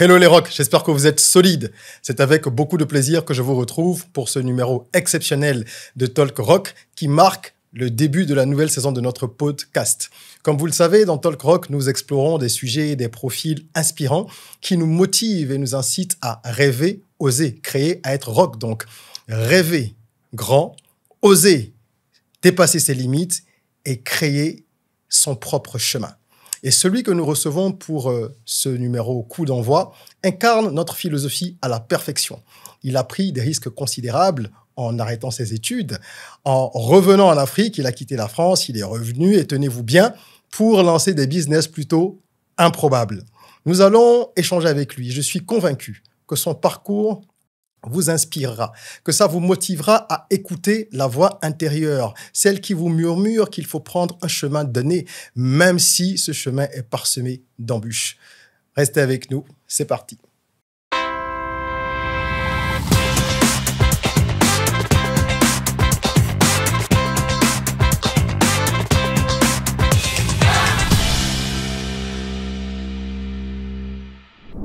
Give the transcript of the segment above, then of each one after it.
Hello les rocks, j'espère que vous êtes solides. C'est avec beaucoup de plaisir que je vous retrouve pour ce numéro exceptionnel de Talk Rock qui marque le début de la nouvelle saison de notre podcast. Comme vous le savez, dans Talk Rock, nous explorons des sujets et des profils inspirants qui nous motivent et nous incitent à rêver, oser, créer, à être rock. Donc, rêver grand, oser dépasser ses limites et créer son propre chemin. Et celui que nous recevons pour ce numéro coup d'envoi incarne notre philosophie à la perfection. Il a pris des risques considérables en arrêtant ses études. En revenant en Afrique, il a quitté la France, il est revenu, et tenez-vous bien, pour lancer des business plutôt improbables. Nous allons échanger avec lui. Je suis convaincu que son parcours vous inspirera, que ça vous motivera à écouter la voix intérieure, celle qui vous murmure qu'il faut prendre un chemin donné, même si ce chemin est parsemé d'embûches. Restez avec nous, c'est parti.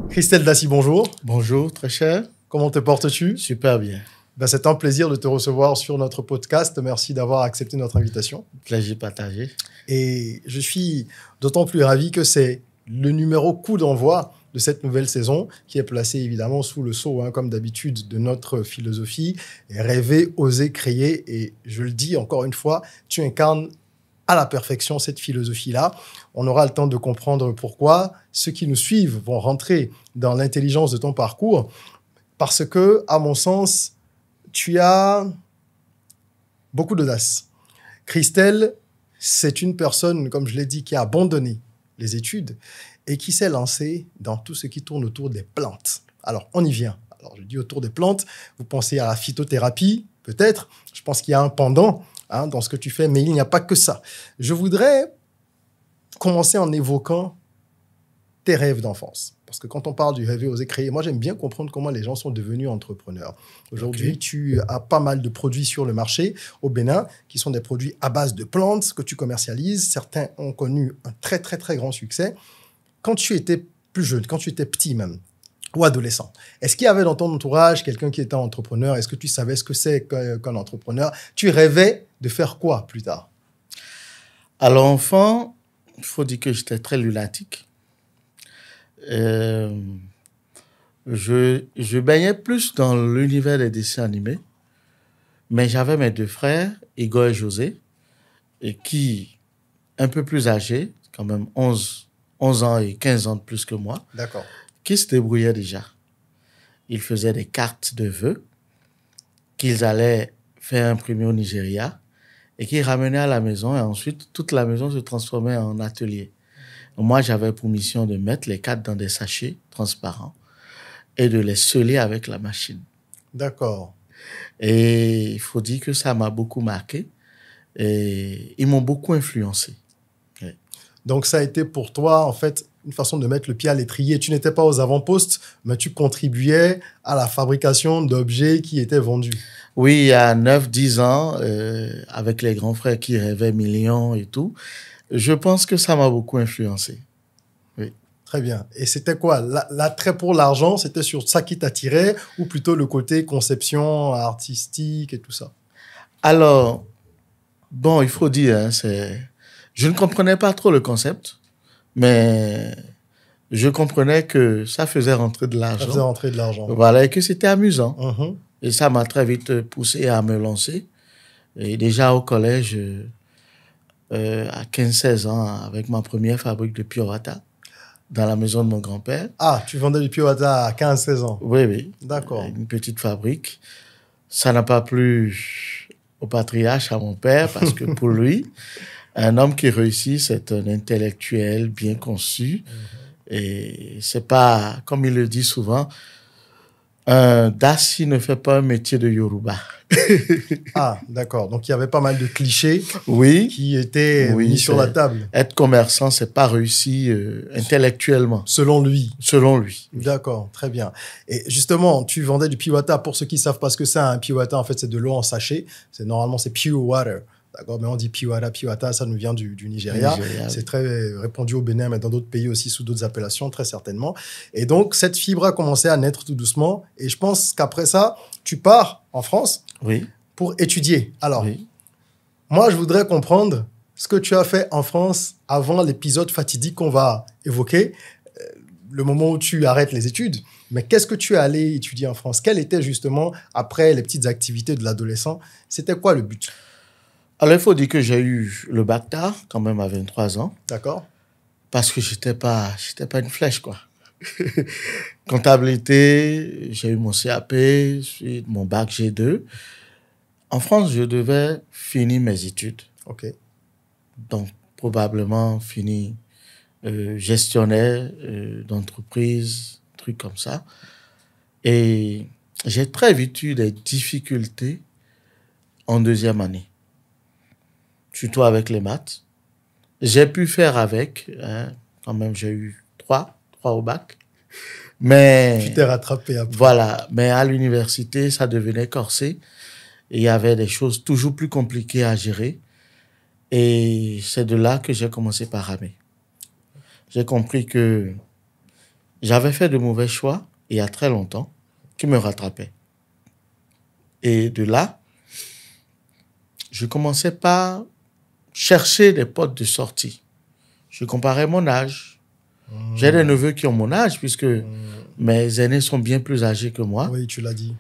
Christelle Dassy, bonjour. Bonjour, très cher. Comment te portes-tu? Super bien. C'est un plaisir de te recevoir sur notre podcast. Merci d'avoir accepté notre invitation. Plaisir partagé. Et je suis d'autant plus ravi que c'est le numéro coup d'envoi de cette nouvelle saison qui est placé évidemment sous le sceau, comme d'habitude, de notre philosophie. Rêver, oser, créer. Et je le dis encore une fois, tu incarnes à la perfection cette philosophie-là. On aura le temps de comprendre pourquoi. Ceux qui nous suivent vont rentrer dans l'intelligence de ton parcours. Parce que, à mon sens, tu as beaucoup d'audace. Christelle, c'est une personne, comme je l'ai dit, qui a abandonné les études et qui s'est lancée dans tout ce qui tourne autour des plantes. Alors, on y vient. Alors, je dis autour des plantes, vous pensez à la phytothérapie, peut-être. Je pense qu'il y a un pendant dans ce que tu fais, mais il n'y a pas que ça. Je voudrais commencer en évoquant tes rêves d'enfance. Parce que quand on parle du rêver, oser créer, moi, j'aime bien comprendre comment les gens sont devenus entrepreneurs. Aujourd'hui, Tu as pas mal de produits sur le marché au Bénin qui sont des produits à base de plantes que tu commercialises. Certains ont connu un très, très, très grand succès. Quand tu étais plus jeune, quand tu étais petit même, ou adolescent, est-ce qu'il y avait dans ton entourage quelqu'un qui était entrepreneur? Est-ce que tu savais ce que c'est qu'un entrepreneur? Tu rêvais de faire quoi plus tard? Alors, enfant, il faut dire que j'étais très lunatique. Je baignais plus dans l'univers des dessins animés, mais j'avais mes deux frères, Igor et José, et qui, un peu plus âgés, quand même 11 ans et 15 ans de plus que moi, D'accord. qui se débrouillaient déjà. Ils faisaient des cartes de vœux qu'ils allaient faire imprimer au Nigeria et qu'ils ramenaient à la maison, et ensuite toute la maison se transformait en atelier. Moi, j'avais pour mission de mettre les cartes dans des sachets transparents et de les sceller avec la machine. D'accord. Et il faut dire que ça m'a beaucoup marqué et ils m'ont beaucoup influencé. Oui. Donc, ça a été pour toi, en fait, une façon de mettre le pied à l'étrier. Tu n'étais pas aux avant-postes, mais tu contribuais à la fabrication d'objets qui étaient vendus. Oui, il y a 9-10 ans, avec les grands frères qui rêvaient millions et tout, je pense que ça m'a beaucoup influencé. Oui. Très bien. Et c'était quoi? L'attrait pour l'argent, c'était sur ça qui t'attirait ou plutôt le côté conception artistique et tout ça? Alors, bon, il faut dire, je ne comprenais pas trop le concept, mais je comprenais que ça faisait rentrer de l'argent. Ça faisait rentrer de l'argent. Voilà, et que c'était amusant. Mm-hmm. Et ça m'a très vite poussé à me lancer. Et déjà au collège, à 15-16 ans, avec ma première fabrique de Pure Water dans la maison de mon grand-père. Ah, tu vendais du Pure Water à 15-16 ans? Oui, oui. D'accord. Une petite fabrique. Ça n'a pas plu au patriarche, à mon père, parce que pour lui, un homme qui réussit, c'est un intellectuel bien conçu. Et c'est pas, comme il le dit souvent, un Dassy ne fait pas un métier de Yoruba. Ah, d'accord. Donc, il y avait pas mal de clichés Oui, qui étaient mis sur la table. Être commerçant, c'est pas réussi intellectuellement. Selon lui. Selon lui. D'accord, très bien. Et justement, tu vendais du Pure Water. Pour ceux qui savent pas ce que c'est, un Pure Water, en fait, c'est de l'eau en sachet. Normalement, c'est Pure Water. D'accord, mais on dit piwara, piwata, ça nous vient du Nigeria. C'est très répandu au Bénin, mais dans d'autres pays aussi, sous d'autres appellations, très certainement. Et donc, cette fibre a commencé à naître tout doucement. Et je pense qu'après ça, tu pars en France pour étudier. Alors, moi, je voudrais comprendre ce que tu as fait en France avant l'épisode fatidique qu'on va évoquer, le moment où tu arrêtes les études. Mais qu'est-ce que tu es allé étudier en France? Quel était justement, après les petites activités de l'adolescent, c'était quoi le but? Alors, il faut dire que j'ai eu le bac tard, quand même à 23 ans. D'accord. Parce que j'étais pas une flèche, quoi. Comptabilité, j'ai eu mon CAP, mon bac G2. En France, je devais finir mes études. OK. Donc, probablement finir gestionnaire d'entreprise, trucs comme ça. Et j'ai très vite eu des difficultés en deuxième année. Surtout avec les maths. J'ai pu faire avec, hein, quand même, j'ai eu 3 au bac. Mais tu t'es rattrapé après. Voilà, mais à l'université, ça devenait corsé. Et il y avait des choses toujours plus compliquées à gérer. Et c'est de là que j'ai commencé par ramer. J'ai compris que j'avais fait de mauvais choix, il y a très longtemps, qui me rattrapaient. Et de là, je commençais par chercher des potes de sortie. Je comparais mon âge. J'ai des neveux qui ont mon âge, puisque mes aînés sont bien plus âgés que moi. Oui, tu l'as dit.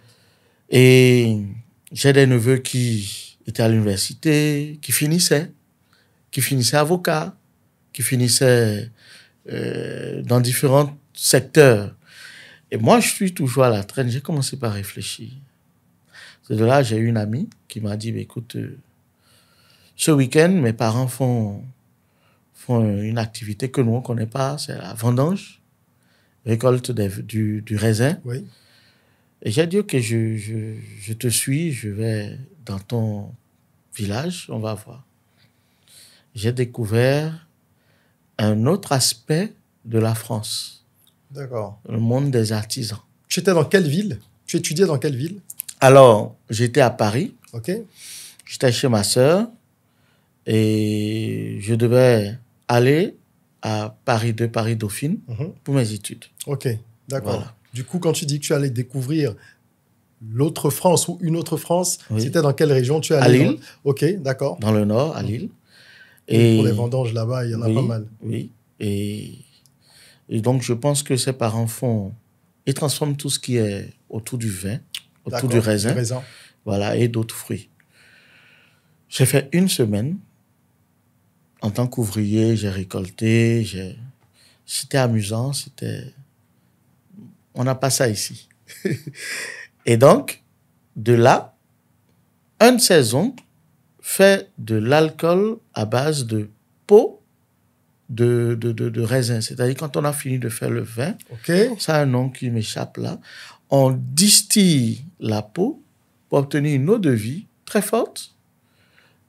Et j'ai des neveux qui étaient à l'université, qui finissaient avocats, qui finissaient dans différents secteurs. Et moi, je suis toujours à la traîne. J'ai commencé par réfléchir. C'est de là j'ai eu une amie qui m'a dit, écoute, ce week-end, mes parents font une activité que nous, on ne connaît pas, c'est la vendange, récolte du raisin. Oui. Et j'ai dit, OK, je te suis, je vais dans ton village, on va voir. J'ai découvert un autre aspect de la France. D'accord. Le monde des artisans. Tu étais dans quelle ville? Tu étudiais dans quelle ville? Alors, j'étais à Paris. OK. J'étais chez ma sœur et je devais aller à Paris 2, Paris Dauphine pour mes études. OK, d'accord. Voilà. Du coup, quand tu dis que tu allais découvrir l'autre France ou une autre France, c'était dans quelle région tu allais? À Lille. OK, d'accord. Dans le nord, à Lille. Et pour les vendanges là-bas, il y en a pas mal. Oui, et donc je pense que ses parents ils transforment tout ce qui est autour du vin, autour du raisin. Voilà, et d'autres fruits. J'ai fait 1 semaine. En tant qu'ouvrier, j'ai récolté. C'était amusant. On n'a pas ça ici. Et donc, de là, un de ses oncles fait de l'alcool à base de peau de raisin. C'est-à-dire, quand on a fini de faire le vin, ça a un nom qui m'échappe là, on distille la peau pour obtenir une eau de vie très forte.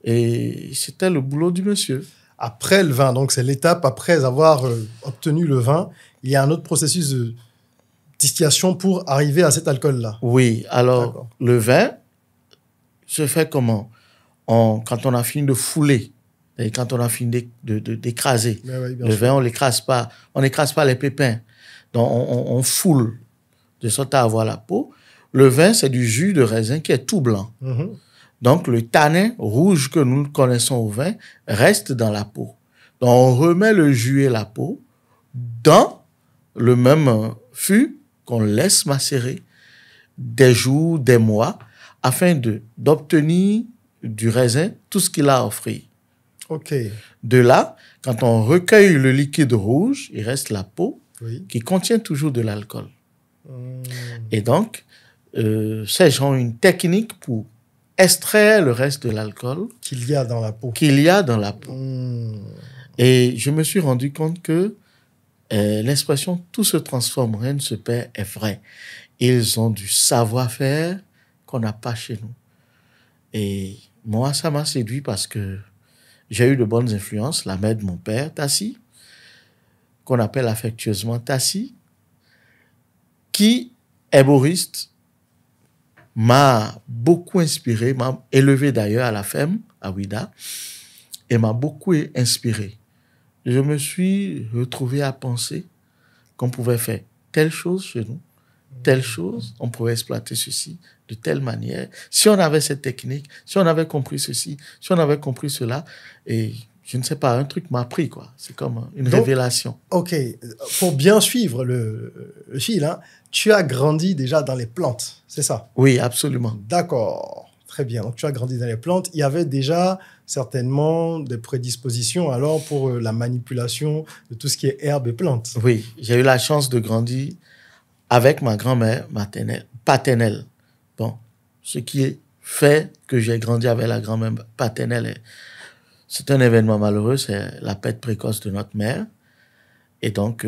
Et c'était le boulot du monsieur. Après le vin, donc c'est l'étape après avoir obtenu le vin, il y a un autre processus de distillation pour arriver à cet alcool-là. Oui, alors le vin se fait comment? Quand on a fini de fouler, et quand on a fini d'écraser, le vin, on n'écrase pas les pépins. Donc on foule de sorte à avoir la peau. Le vin, c'est du jus de raisin qui est tout blanc. Donc, le tanin rouge que nous connaissons au vin reste dans la peau. Donc, on remet le jus et la peau dans le même fût qu'on laisse macérer des jours, des mois, afin d'obtenir du raisin tout ce qu'il a à offrir. OK. De là, quand on recueille le liquide rouge, il reste la peau qui contient toujours de l'alcool. Et donc, ces gens ont une technique pour extraire le reste de l'alcool qu'il y a dans la peau. Et je me suis rendu compte que l'expression « tout se transforme, rien ne se perd » est vraie. Ils ont du savoir-faire qu'on n'a pas chez nous. Et moi, ça m'a séduit parce que j'ai eu de bonnes influences. La mère de mon père, Tassi, qu'on appelle affectueusement Tassi, qui, herboriste, m'a beaucoup inspiré, m'a élevé d'ailleurs à la ferme. à Ouida, et m'a beaucoup inspiré. Je me suis retrouvé à penser qu'on pouvait faire telle chose chez nous, telle chose, on pouvait exploiter ceci de telle manière. Si on avait cette technique, si on avait compris ceci, si on avait compris cela, et je ne sais pas, un truc m'a pris, quoi. C'est comme une révélation. Ok, pour bien suivre le fil, hein, tu as grandi déjà dans les plantes, c'est ça? Oui, absolument. D'accord, très bien. Donc, tu as grandi dans les plantes. Il y avait déjà certainement des prédispositions alors pour la manipulation de tout ce qui est herbes et plantes. Oui, j'ai eu la chance de grandir avec ma grand-mère paternelle. Bon, ce qui fait que j'ai grandi avec la grand-mère paternelle, c'est un événement malheureux, c'est la perte précoce de notre mère. Et donc,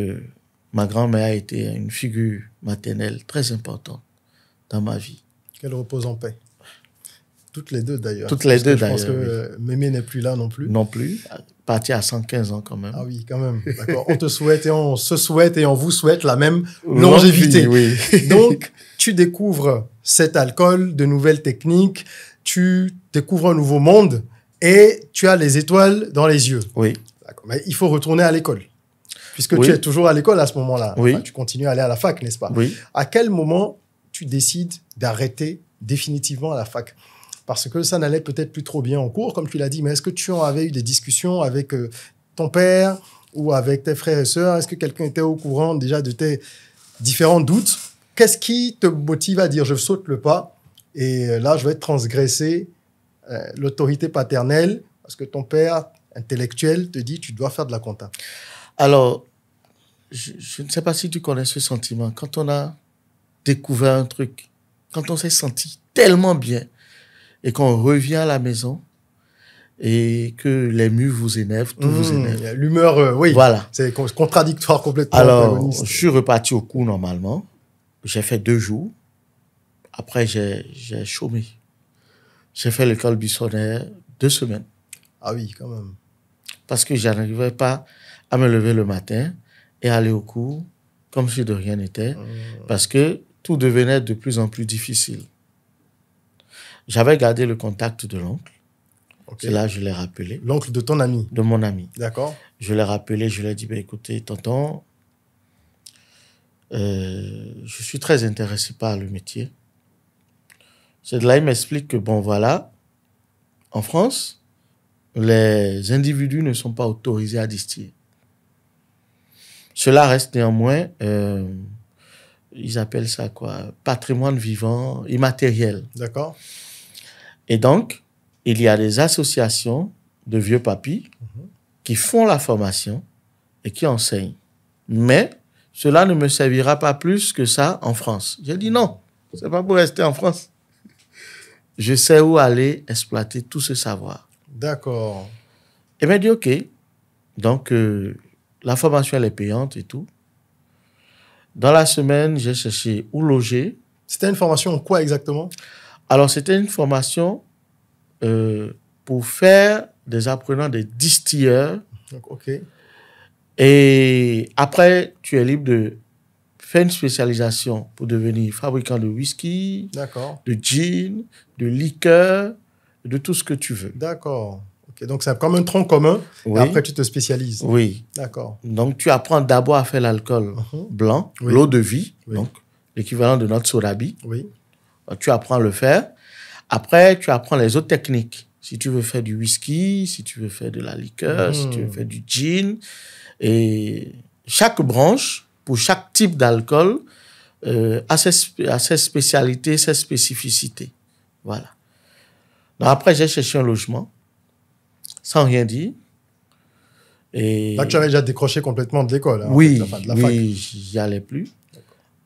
ma grand-mère a été une figure maternelle très importante dans ma vie. Qu'elle repose en paix. Toutes les deux, d'ailleurs. Toutes les deux, d'ailleurs. Je pense que Mémé n'est plus là non plus. Non plus. Partie à 115 ans, quand même. Ah oui, quand même. D'accord. On te souhaite et on se souhaite et on vous souhaite la même longévité. Oui. Donc, tu découvres cet alcool, de nouvelles techniques, tu découvres un nouveau monde et tu as les étoiles dans les yeux. Oui. D'accord. Mais il faut retourner à l'école. Puisque Oui. tu es toujours à l'école à ce moment-là. Oui. Enfin, tu continues à aller à la fac, n'est-ce pas? Oui. À quel moment tu décides d'arrêter définitivement à la fac? Parce que ça n'allait peut-être plus trop bien en cours, comme tu l'as dit, mais est-ce que tu en avais eu des discussions avec ton père ou avec tes frères et sœurs? Est-ce que quelqu'un était au courant déjà de tes différents doutes? Qu'est-ce qui te motive à dire je saute le pas et là je vais transgresser l'autorité paternelle parce que ton père intellectuel te dit tu dois faire de la compta? Alors, je ne sais pas si tu connais ce sentiment. Quand on a découvert un truc, quand on s'est senti tellement bien et qu'on revient à la maison et que les murs vous énervent, tout vous énerve. L'humeur, oui, voilà. C'est contradictoire complètement. Alors, je suis reparti au cours normalement. J'ai fait 2 jours. Après, j'ai chômé. J'ai fait l'école buissonnaire 2 semaines. Ah oui, quand même. Parce que je n'arrivais pas à me lever le matin et aller au cours comme si de rien n'était. Parce que tout devenait de plus en plus difficile. J'avais gardé le contact de l'oncle. Okay. Et là, je l'ai rappelé. L'oncle de ton ami? De mon ami. D'accord. Je l'ai rappelé, je lui ai dit, écoutez, tonton, je suis très intéressé par le métier. C'est de là, il m'explique que, bon, voilà, en France, les individus ne sont pas autorisés à distiller. Cela reste néanmoins, ils appellent ça quoi, patrimoine vivant, immatériel. D'accord. Et donc, il y a des associations de vieux papis qui font la formation et qui enseignent. Mais cela ne me servira pas plus que ça en France. J'ai dit non, c'est pas pour rester en France. Je sais où aller exploiter tout ce savoir. D'accord. Et m'a dit OK. Donc, la formation, elle est payante et tout. Dans la semaine, j'ai cherché où loger. C'était une formation en quoi exactement? Alors, c'était une formation pour faire des apprenants, des distilleurs. OK. Et après, tu es libre de faire une spécialisation pour devenir fabricant de whisky, de gin, de liqueur, de tout ce que tu veux. D'accord. Okay. Donc, c'est comme un tronc commun. Oui. Et après, tu te spécialises. Oui. D'accord. Donc, tu apprends d'abord à faire l'alcool blanc, l'eau de vie, donc l'équivalent de notre sodabi. Oui. Tu apprends à le faire. Après, tu apprends les autres techniques. Si tu veux faire du whisky, si tu veux faire de la liqueur, si tu veux faire du gin. Et chaque branche, pour chaque type d'alcool, a ses spécialités, ses spécificités. Voilà. Donc après, j'ai cherché un logement, sans rien dire. Et là, tu avais déjà décroché complètement de l'école. Hein, oui, en fait, de la fac. J'y allais plus.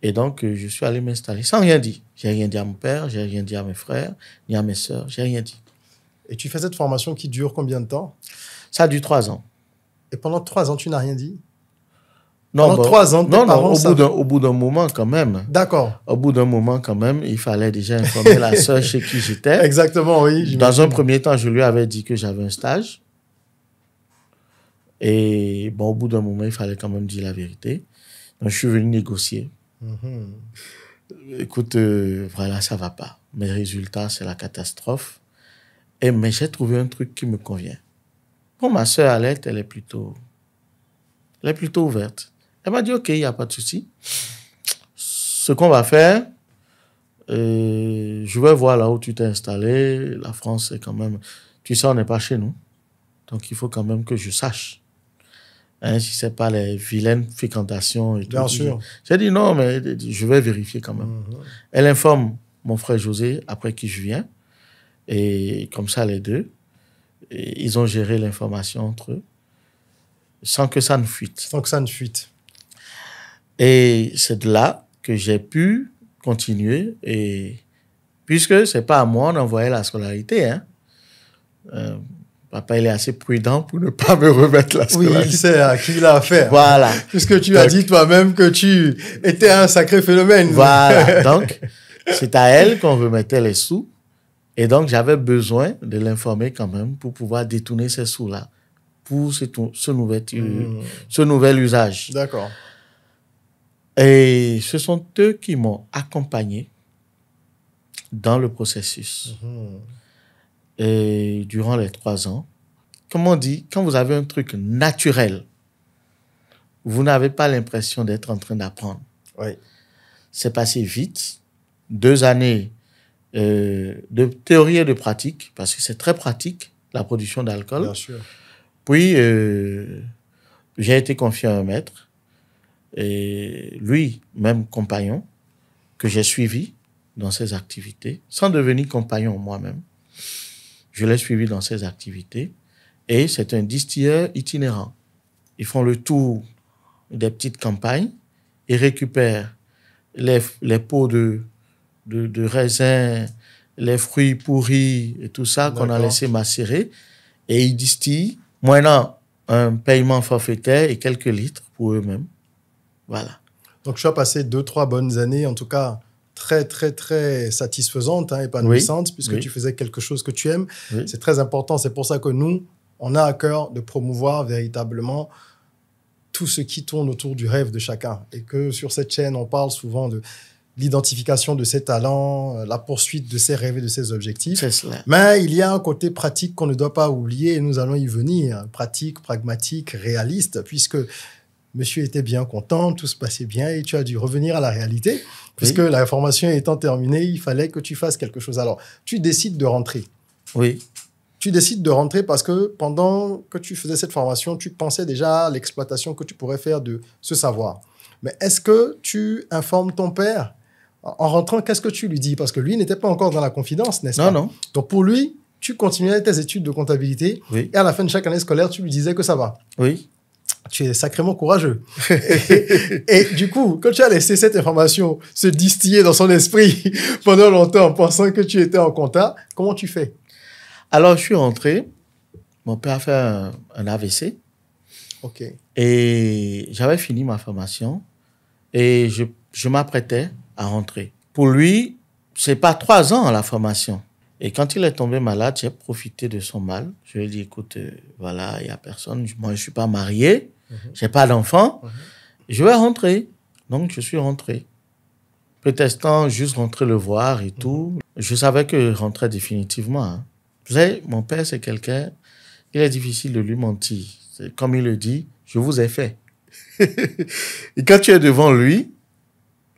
Et donc, je suis allé m'installer sans rien dire. J'ai rien dit à mon père, j'ai rien dit à mes frères, ni à mes sœurs, j'ai rien dit. Et tu fais cette formation qui dure combien de temps? Ça dure 3 ans. Et pendant 3 ans, tu n'as rien dit? Non, pendant 3 ans, tes parents au bout d'un moment quand même. D'accord. Au bout d'un moment quand même, il fallait déjà informer la sœur chez qui j'étais. Exactement, oui. Dans un premier temps, je lui avais dit que j'avais un stage. Et bon, au bout d'un moment, il fallait quand même dire la vérité. Donc, je suis venu négocier. Écoute, voilà, ça va pas. Mes résultats, c'est la catastrophe. Mais j'ai trouvé un truc qui me convient. Bon, ma sœur Alette, elle est plutôt ouverte. Elle m'a dit, OK, il n'y a pas de souci. Ce qu'on va faire, je vais voir là où tu t'es installé. La France, c'est quand même... Tu sais, on n'est pas chez nous. Donc, il faut quand même que je sache. Hein, si ce n'est pas les vilaines fréquentations et tout. Bien sûr. J'ai dit non, mais je vais vérifier quand même. Elle informe mon frère José, après qui je viens. Et comme ça, les deux, ils ont géré l'information entre eux, sans que ça ne fuite. Sans que ça ne fuite. Et c'est de là que j'ai pu continuer. Et puisque ce n'est pas à moi d'envoyer la scolarité, hein. Papa, il est assez prudent pour ne pas me remettre la scolarité. Oui, il sait à qui il a affaire. Voilà. Puisque tu as dit toi-même que tu étais un sacré phénomène. Voilà. Donc, c'est à elle qu'on remettait les sous. Et donc, j'avais besoin de l'informer quand même pour pouvoir détourner ces sous-là pour ce nouvel usage. D'accord. Et ce sont eux qui m'ont accompagné dans le processus. Et durant les 3 ans, comme on dit, quand vous avez un truc naturel, vous n'avez pas l'impression d'être en train d'apprendre. Oui. C'est passé vite. 2 années de théorie et de pratique, parce que c'est très pratique, la production d'alcool. Bien sûr. Puis, j'ai été confié à un maître, et lui, même compagnon, que j'ai suivi dans ses activités, sans devenir compagnon moi-même. Je l'ai suivi dans ses activités, et c'est un distilleur itinérant. Ils font le tour des petites campagnes, ils récupèrent les pots de raisin, les fruits pourris et tout ça qu'on a laissé macérer, et ils distillent, moyennant un paiement forfaitaire et quelques litres pour eux-mêmes. Voilà. Donc, tu as passé 2-3 bonnes années, en tout cas très, très, très satisfaisantes, hein, épanouissantes, puisque tu faisais quelque chose que tu aimes. Oui. C'est très important. C'est pour ça que nous, on a à cœur de promouvoir véritablement tout ce qui tourne autour du rêve de chacun. Et que sur cette chaîne, on parle souvent de l'identification de ses talents, la poursuite de ses rêves et de ses objectifs. C'est cela. Mais il y a un côté pratique qu'on ne doit pas oublier et nous allons y venir. Pratique, pragmatique, réaliste, puisque monsieur était bien content, tout se passait bien et tu as dû revenir à la réalité, puisque la formation étant terminée, il fallait que tu fasses quelque chose. Alors, tu décides de rentrer. Oui. Tu décides de rentrer parce que pendant que tu faisais cette formation, tu pensais déjà à l'exploitation que tu pourrais faire de ce savoir. Mais est-ce que tu informes ton père? En rentrant, qu'est-ce que tu lui dis? Parce que lui n'était pas encore dans la confidence, n'est-ce pas? Non. Donc, pour lui, tu continuais tes études de comptabilité et à la fin de chaque année scolaire, tu lui disais que ça va. Oui. Tu es sacrément courageux. et du coup, quand tu as laissé cette information se distiller dans son esprit pendant longtemps en pensant que tu étais en compta, comment tu fais? Alors, je suis rentré. Mon père a fait un AVC. OK. Et j'avais fini ma formation et je m'apprêtais à rentrer. Pour lui, c'est pas 3 ans la formation. Et quand il est tombé malade, j'ai profité de son mal. Je lui ai dit, écoute, voilà, il n'y a personne. Moi, je ne suis pas marié. Je n'ai pas d'enfant. Je vais rentrer. Donc, je suis rentré. Prétestant juste rentrer le voir et tout. Je savais que je rentrais définitivement. Hein. Vous savez, mon père, c'est quelqu'un, il est difficile de lui mentir. Comme il le dit, je vous ai fait. Et quand tu es devant lui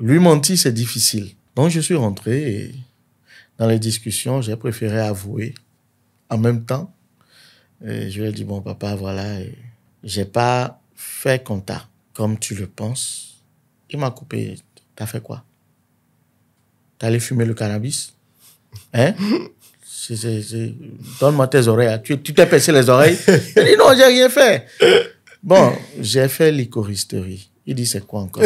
mentir, c'est difficile. Donc, je suis rentré et dans les discussions, j'ai préféré avouer en même temps. Et je lui ai dit, bon, papa, voilà, j'ai pas fait compta comme tu le penses. Il m'a coupé. T'as fait quoi? T'es allé fumer le cannabis? Hein? Donne-moi tes oreilles. Tu t'es percé les oreilles? Il dit, non, j'ai rien fait. Bon, j'ai fait l'icoristerie. Il dit, c'est quoi encore?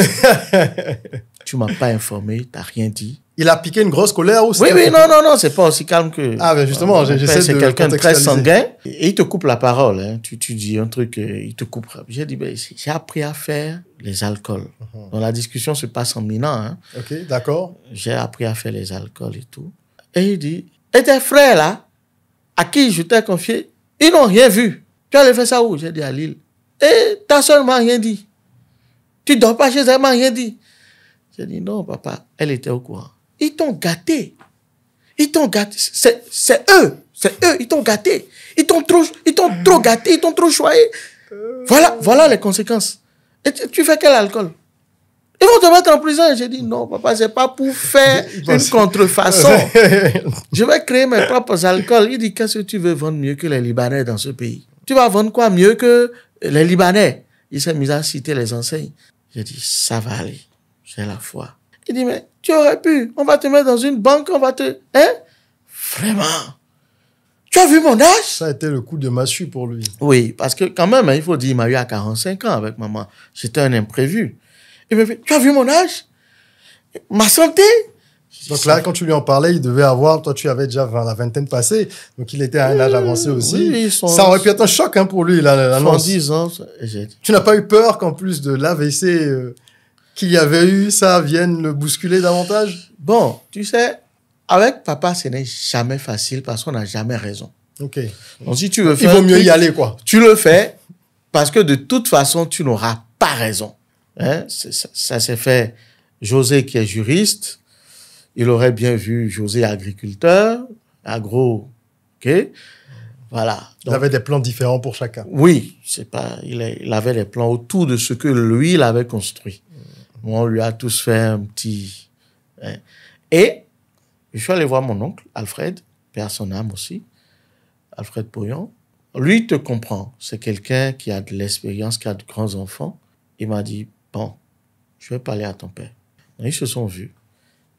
Tu m'as pas informé, t'as rien dit. Il a piqué une grosse colère aussi. Oui, non, c'est pas aussi calme que... Ah, ben justement, j'essaie de c'est quelqu'un de très sanguin et il te coupe la parole. Hein. Tu dis un truc, il te coupe. J'ai dit, ben, j'ai appris à faire les alcools. Donc la discussion se passe en minant. Hein. OK, d'accord. J'ai appris à faire les alcools et tout. Et il dit, et tes frères là, à qui je t'ai confié, ils n'ont rien vu. Tu allais faire ça où? J'ai dit à Lille. Et ta soeur m'a rien dit. Tu dors pas chez elle, m'a rien dit. J'ai dit, non, papa, elle était au courant. Ils t'ont gâté. Ils t'ont gâté. C'est eux. C'est eux, ils t'ont gâté. Ils t'ont trop gâté, ils t'ont trop choyé. Voilà les conséquences. Et tu fais quel alcool? Ils vont te mettre en prison. Et j'ai dit, non, papa, c'est pas pour faire une contrefaçon. Je vais créer mes propres alcools. Il dit, qu'est-ce que tu veux vendre mieux que les Libanais dans ce pays? Tu vas vendre quoi mieux que les Libanais? Il s'est mis à citer les enseignes. J'ai dit, ça va aller. J'ai la foi. Il dit, mais tu aurais pu. On va te mettre dans une banque, on va te... Hein? Vraiment? Tu as vu mon âge? Ça a été le coup de massue pour lui. Oui, parce que quand même, il faut dire, il m'a eu à 45 ans avec maman. C'était un imprévu. Il me fait, tu as vu mon âge? Ma santé? Donc là, quand tu lui en parlais, il devait avoir... Toi, tu avais déjà la vingtaine passée. Donc, il était à un âge avancé aussi. Oui, ça aurait pu être un choc pour lui, l'annonce. 10 ans. Tu n'as pas eu peur qu'en plus de l'AVC qu'il y avait eu, ça vienne le bousculer davantage? Bon, tu sais, avec papa, ce n'est jamais facile parce qu'on n'a jamais raison. Ok. Donc, si tu veux faire... Il vaut mieux y aller, quoi. Tu le fais parce que de toute façon, tu n'auras pas raison. Hein? Ça s'est fait. José, qui est juriste, il aurait bien vu José agriculteur, agro, ok? Voilà. Donc, il avait des plans différents pour chacun. Oui, il avait des plans autour de ce que lui, il avait construit. On lui a tous fait un petit... Hein. Et je suis allé voir mon oncle, Alfred, père son âme aussi, Alfred Poyon. Lui, il te comprend. C'est quelqu'un qui a de l'expérience, qui a de grands enfants. Il m'a dit, bon, je vais parler à ton père. Ils se sont vus.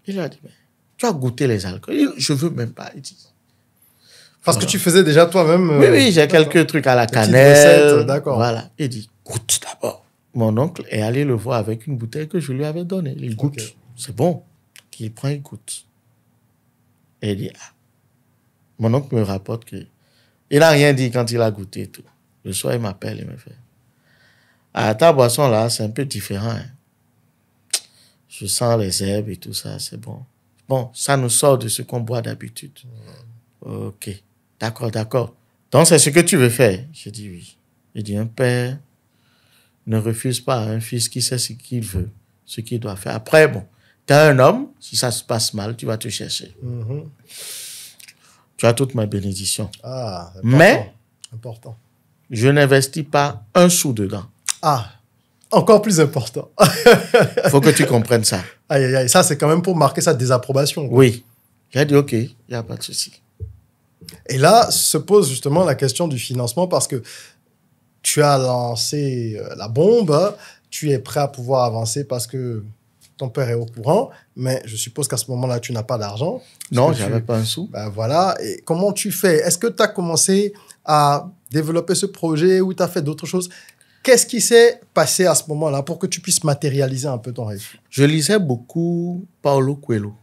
Il a dit, mais tu as goûté les alcools? Je veux même pas. Il dit, parce que tu faisais déjà toi-même... oui, j'ai quelques trucs à la cannelle. D'accord. Voilà. Il dit, goûte d'abord. Mon oncle est allé le voir avec une bouteille que je lui avais donnée. Il goûte. Okay. C'est bon. Il prend, il goûte. Et il dit, ah. Mon oncle me rapporte que il n'a rien dit quand il a goûté tout. Le soir, il m'appelle, il me fait, ah, ta boisson là, c'est un peu différent. Hein. Je sens les herbes et tout ça, c'est bon. Bon, ça nous sort de ce qu'on boit d'habitude. Ok, d'accord. Donc, c'est ce que tu veux faire? J'ai dit oui. Il dit, un père ne refuse pas à un fils qui sait ce qu'il veut, ce qu'il doit faire. Après, bon, tu es un homme, si ça se passe mal, tu vas te chercher. Tu as toute ma bénédiction. Ah, important. Mais, important. Je n'investis pas un sou dedans. Ah, encore plus important. Il faut que tu comprennes ça. Aïe, ça, c'est quand même pour marquer sa désapprobation. Quoi. Oui. J'ai dit, OK, il n'y a pas de souci. Et là, se pose justement la question du financement parce que tu as lancé la bombe, tu es prêt à pouvoir avancer parce que ton père est au courant, mais je suppose qu'à ce moment-là, tu n'as pas d'argent. Non, je n'avais pas un sou. Ben voilà. Et comment tu fais? Est-ce que tu as commencé à développer ce projet ou tu as fait d'autres choses? Qu'est-ce qui s'est passé à ce moment-là pour que tu puisses matérialiser un peu ton rêve? Je lisais beaucoup Paulo Coelho.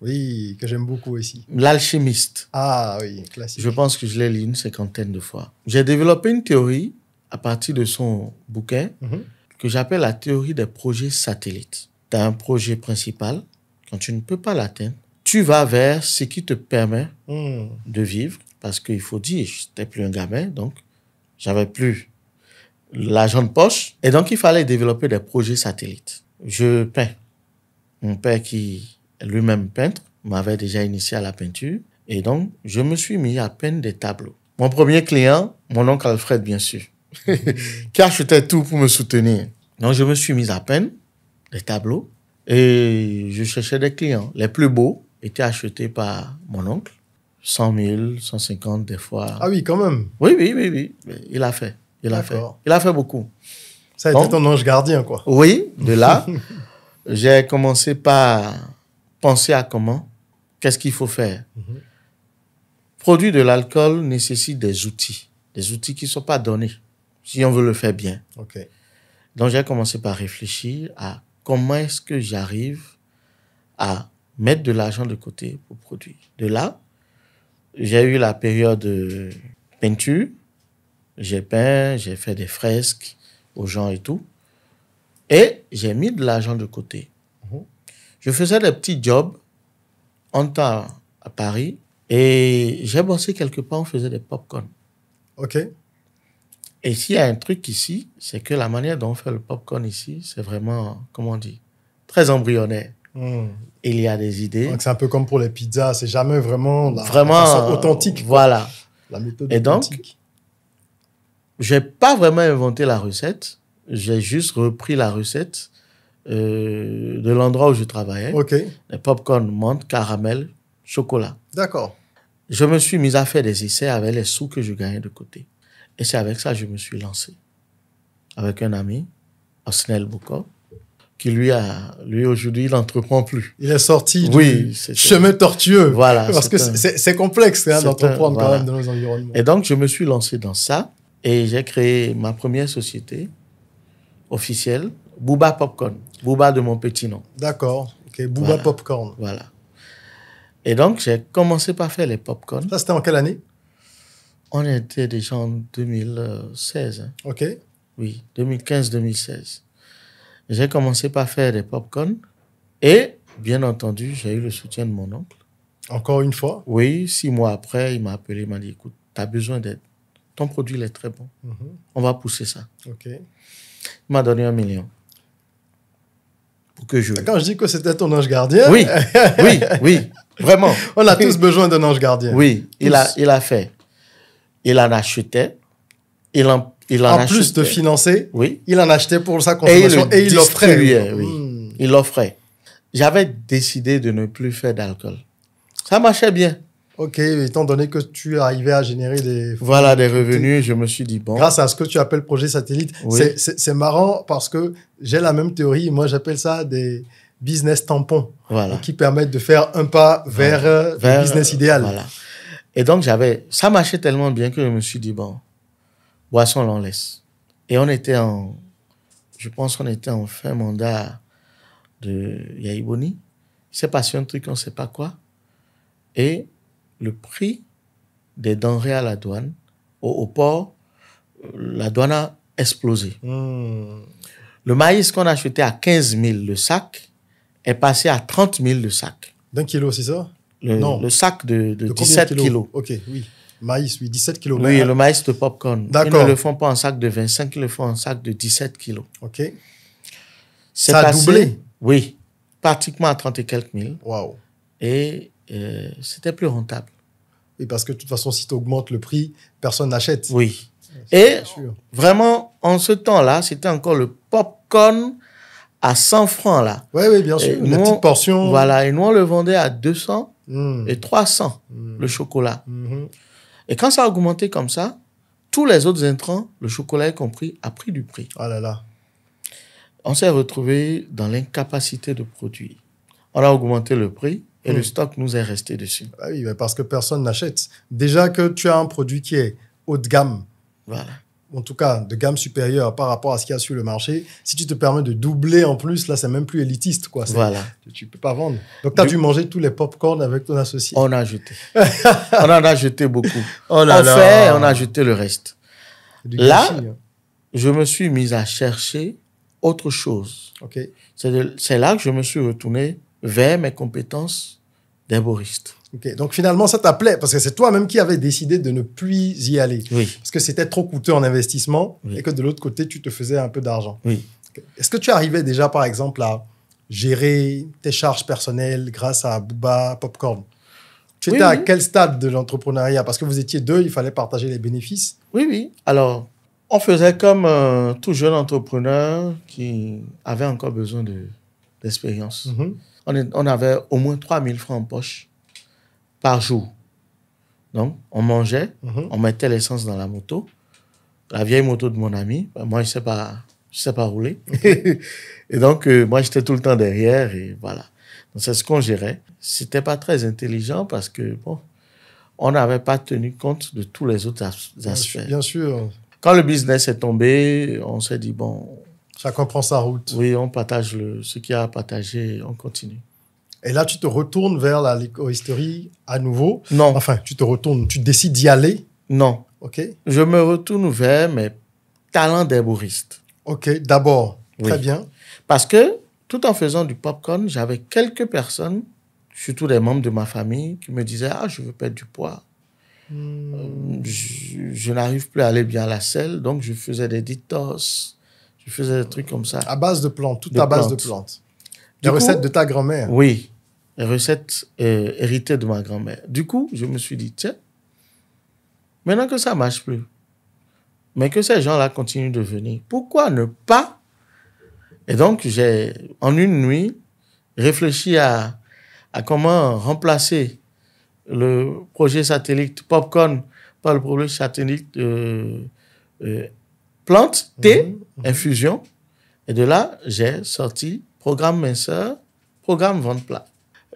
Oui, que j'aime beaucoup aussi. L'alchimiste. Ah oui, classique. Je pense que je l'ai lu une 50aine de fois. J'ai développé une théorie à partir de son bouquin que j'appelle la théorie des projets satellites. Tu as un projet principal, quand tu ne peux pas l'atteindre, tu vas vers ce qui te permet de vivre, parce qu'il faut dire, je n'étais plus un gamin, donc j'avais plus l'argent de poche, et donc il fallait développer des projets satellites. Je peins. Mon père, qui est lui-même peintre, m'avait déjà initié à la peinture, et donc je me suis mis à peindre des tableaux. Mon premier client, mon oncle Alfred, bien sûr, qui achetait tout pour me soutenir. Donc je me suis mis à peindre des tableaux et je cherchais des clients. Les plus beaux étaient achetés par mon oncle. 100 000, 150 des fois. Ah oui, quand même. Oui. Il a fait. Il a fait beaucoup. Ça a été ton ange gardien, quoi. Oui, de là, j'ai commencé par penser à qu'est-ce qu'il faut faire. Produire de l'alcool nécessite des outils qui ne sont pas donnés, si on veut le faire bien. Okay. Donc, j'ai commencé par réfléchir à comment est-ce que j'arrive à mettre de l'argent de côté pour produire. De là, j'ai eu la période de peinture. J'ai peint, j'ai fait des fresques aux gens et tout. Et j'ai mis de l'argent de côté. Je faisais des petits jobs en temps à Paris et j'ai bossé quelque part, on faisait des pop-corn. OK. Et s'il y a un truc ici, c'est que la manière dont on fait le pop-corn ici, c'est vraiment, comment on dit, très embryonnaire. Il y a des idées. Donc, c'est un peu comme pour les pizzas. C'est jamais vraiment la Vraiment façon authentique. Voilà. La méthode Et donc, authentique. j'ai pas vraiment inventé la recette. J'ai juste repris la recette de l'endroit où je travaillais. OK. Les popcorn, menthe, caramel, chocolat. D'accord. Je me suis mis à faire des essais avec les sous que je gagnais de côté. Et c'est avec ça que je me suis lancé. Avec un ami, Osnel Bouko, qui lui aujourd'hui, il n'entreprend plus. Il est sorti Oui, du c'est chemin tortueux. Voilà. Parce que c'est complexe d'entreprendre voilà. quand même dans nos environnements. Et donc, je me suis lancé dans ça et j'ai créé ma première société officielle, Booba Popcorn. Booba de mon petit nom. D'accord. OK. Booba Voilà. Popcorn. Voilà. Et donc, j'ai commencé par faire les popcorn. Ça, c'était en quelle année? On était déjà en 2016. Hein. OK. Oui, 2015-2016. J'ai commencé par faire des popcorn et, bien entendu, j'ai eu le soutien de mon oncle. Encore une fois. Oui, 6 mois après, il m'a appelé, il m'a dit, écoute, tu as besoin d'aide. Ton produit il est très bon. On va pousser ça. OK. Il m'a donné 1 million. Pour que je... Quand je dis que c'était ton ange gardien... Oui, oui, vraiment. On a tous besoin d'un ange gardien. Oui, il a fait. Il en achetait. En plus de financer, oui. Il en achetait pour sa consommation et il l'offrait. Oui. Il l'offrait. J'avais décidé de ne plus faire d'alcool. Ça marchait bien. OK, étant donné que tu arrivais à générer des revenus, je me suis dit, bon... Grâce à ce que tu appelles projet satellite. Oui. C'est marrant parce que j'ai la même théorie. Moi, j'appelle ça des business tampons. Voilà. Qui permettent de faire un pas vers le business idéal. Voilà. Et donc, ça marchait tellement bien que je me suis dit, bon, boisson, l'on laisse. Et je pense qu'on était en fin mandat de Yaïboni. Il s'est passé un truc, on ne sait pas quoi. Et le prix des denrées à la douane, au port, la douane a explosé. Le maïs qu'on achetait à 15 000 le sac est passé à 30 000 le sac. D'un kilo, c'est ça? Non. Le sac de 17 kilos. OK, oui. Maïs, oui, 17 kilos. Oui, le maïs de popcorn. D'accord. Ils ne le font pas en sac de 25, ils le font en sac de 17 kilos. OK. Ça a doublé? Oui, pratiquement à 30 et quelques mille. Waouh. Et c'était plus rentable. Oui, parce que de toute façon, si tu augmentes le prix, personne n'achète. Oui. Et vraiment, en ce temps-là, c'était encore le popcorn à 100 francs, là. Oui, bien sûr. Une petite portion. Voilà. Et nous, on le vendait à 200 et 300, le chocolat. Et quand ça a augmenté comme ça, tous les autres intrants, le chocolat y compris, a pris du prix. Oh là là. On s'est retrouvé dans l'incapacité de produire. On a augmenté le prix et le stock nous est resté dessus. Ah oui, parce que personne n'achète. Déjà que tu as un produit qui est haut de gamme, voilà. En tout cas de gamme supérieure par rapport à ce qu'il y a sur le marché, si tu te permets de doubler en plus, là, c'est même plus élitiste, quoi. Voilà. Tu peux pas vendre. Donc, tu as dû manger tous les pop-corn avec ton associé. On a jeté. On en a jeté beaucoup. Oh là là. Fait, on a jeté le reste. Là, gâchis, hein. Je me suis mis à chercher autre chose. OK. C'est là que je me suis retourné vers mes compétences d'herboriste. OK. Donc, finalement, ça t'appelait parce que c'est toi-même qui avais décidé de ne plus y aller. Oui. Parce que c'était trop coûteux en investissement Oui. et que de l'autre côté, tu te faisais un peu d'argent. Oui. Okay. Est-ce que tu arrivais déjà, par exemple, à gérer tes charges personnelles grâce à Booba Popcorn? Tu étais à quel stade de l'entrepreneuriat? Parce que vous étiez deux, il fallait partager les bénéfices. Oui. Alors, on faisait comme tout jeune entrepreneur qui avait encore besoin d'expérience. On avait au moins 3 000 francs en poche par jour. Donc, on mangeait, on mettait l'essence dans la moto, la vieille moto de mon ami. Moi, je sais pas rouler. Et donc, moi, j'étais tout le temps derrière et voilà. Donc, c'est ce qu'on gérait. C'était pas très intelligent parce que, bon, on n'avait pas tenu compte de tous les autres aspects. Bien sûr. Quand le business est tombé, on s'est dit, bon... Chacun prend sa route. Oui, on partage ce qu'il y a à partager, on continue. Et là, tu te retournes vers la liquoristerie à nouveau? Non. Enfin, tu décides d'y aller? Non. OK. Je me retourne vers mes talents d'herboriste. OK, d'abord. Oui. Très bien. Parce que, tout en faisant du popcorn, j'avais quelques personnes, surtout des membres de ma famille, qui me disaient « Ah, je veux perdre du poids. Je n'arrive plus à aller bien à la selle, donc je faisais des detox, je faisais des trucs comme ça. À base de plantes, à base de plantes. Les recettes de ta grand-mère. Oui, les recettes héritées de ma grand-mère. Du coup, je me suis dit, tiens, maintenant que ça marche plus, mais que ces gens-là continuent de venir, pourquoi ne pas? Et donc, j'ai, en une nuit, réfléchi à comment remplacer le projet satellite Popcorn par le projet satellite plante, thé, infusion. Et de là, j'ai sorti programme minceur, programme vente plat.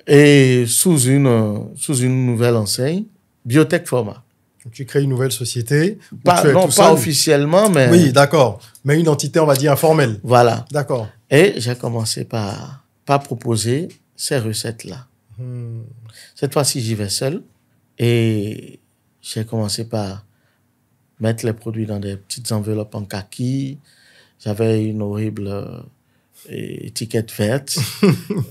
Et sous une nouvelle enseigne, Biotech Pharma. Tu crées une nouvelle société. Pas officiellement, mais... Oui, d'accord. Mais une entité, on va dire, informelle. Voilà. D'accord. Et j'ai commencé par proposer ces recettes-là. Cette fois-ci, j'y vais seul. Et j'ai commencé par mettre les produits dans des petites enveloppes en kaki. J'avais une horrible étiquette verte.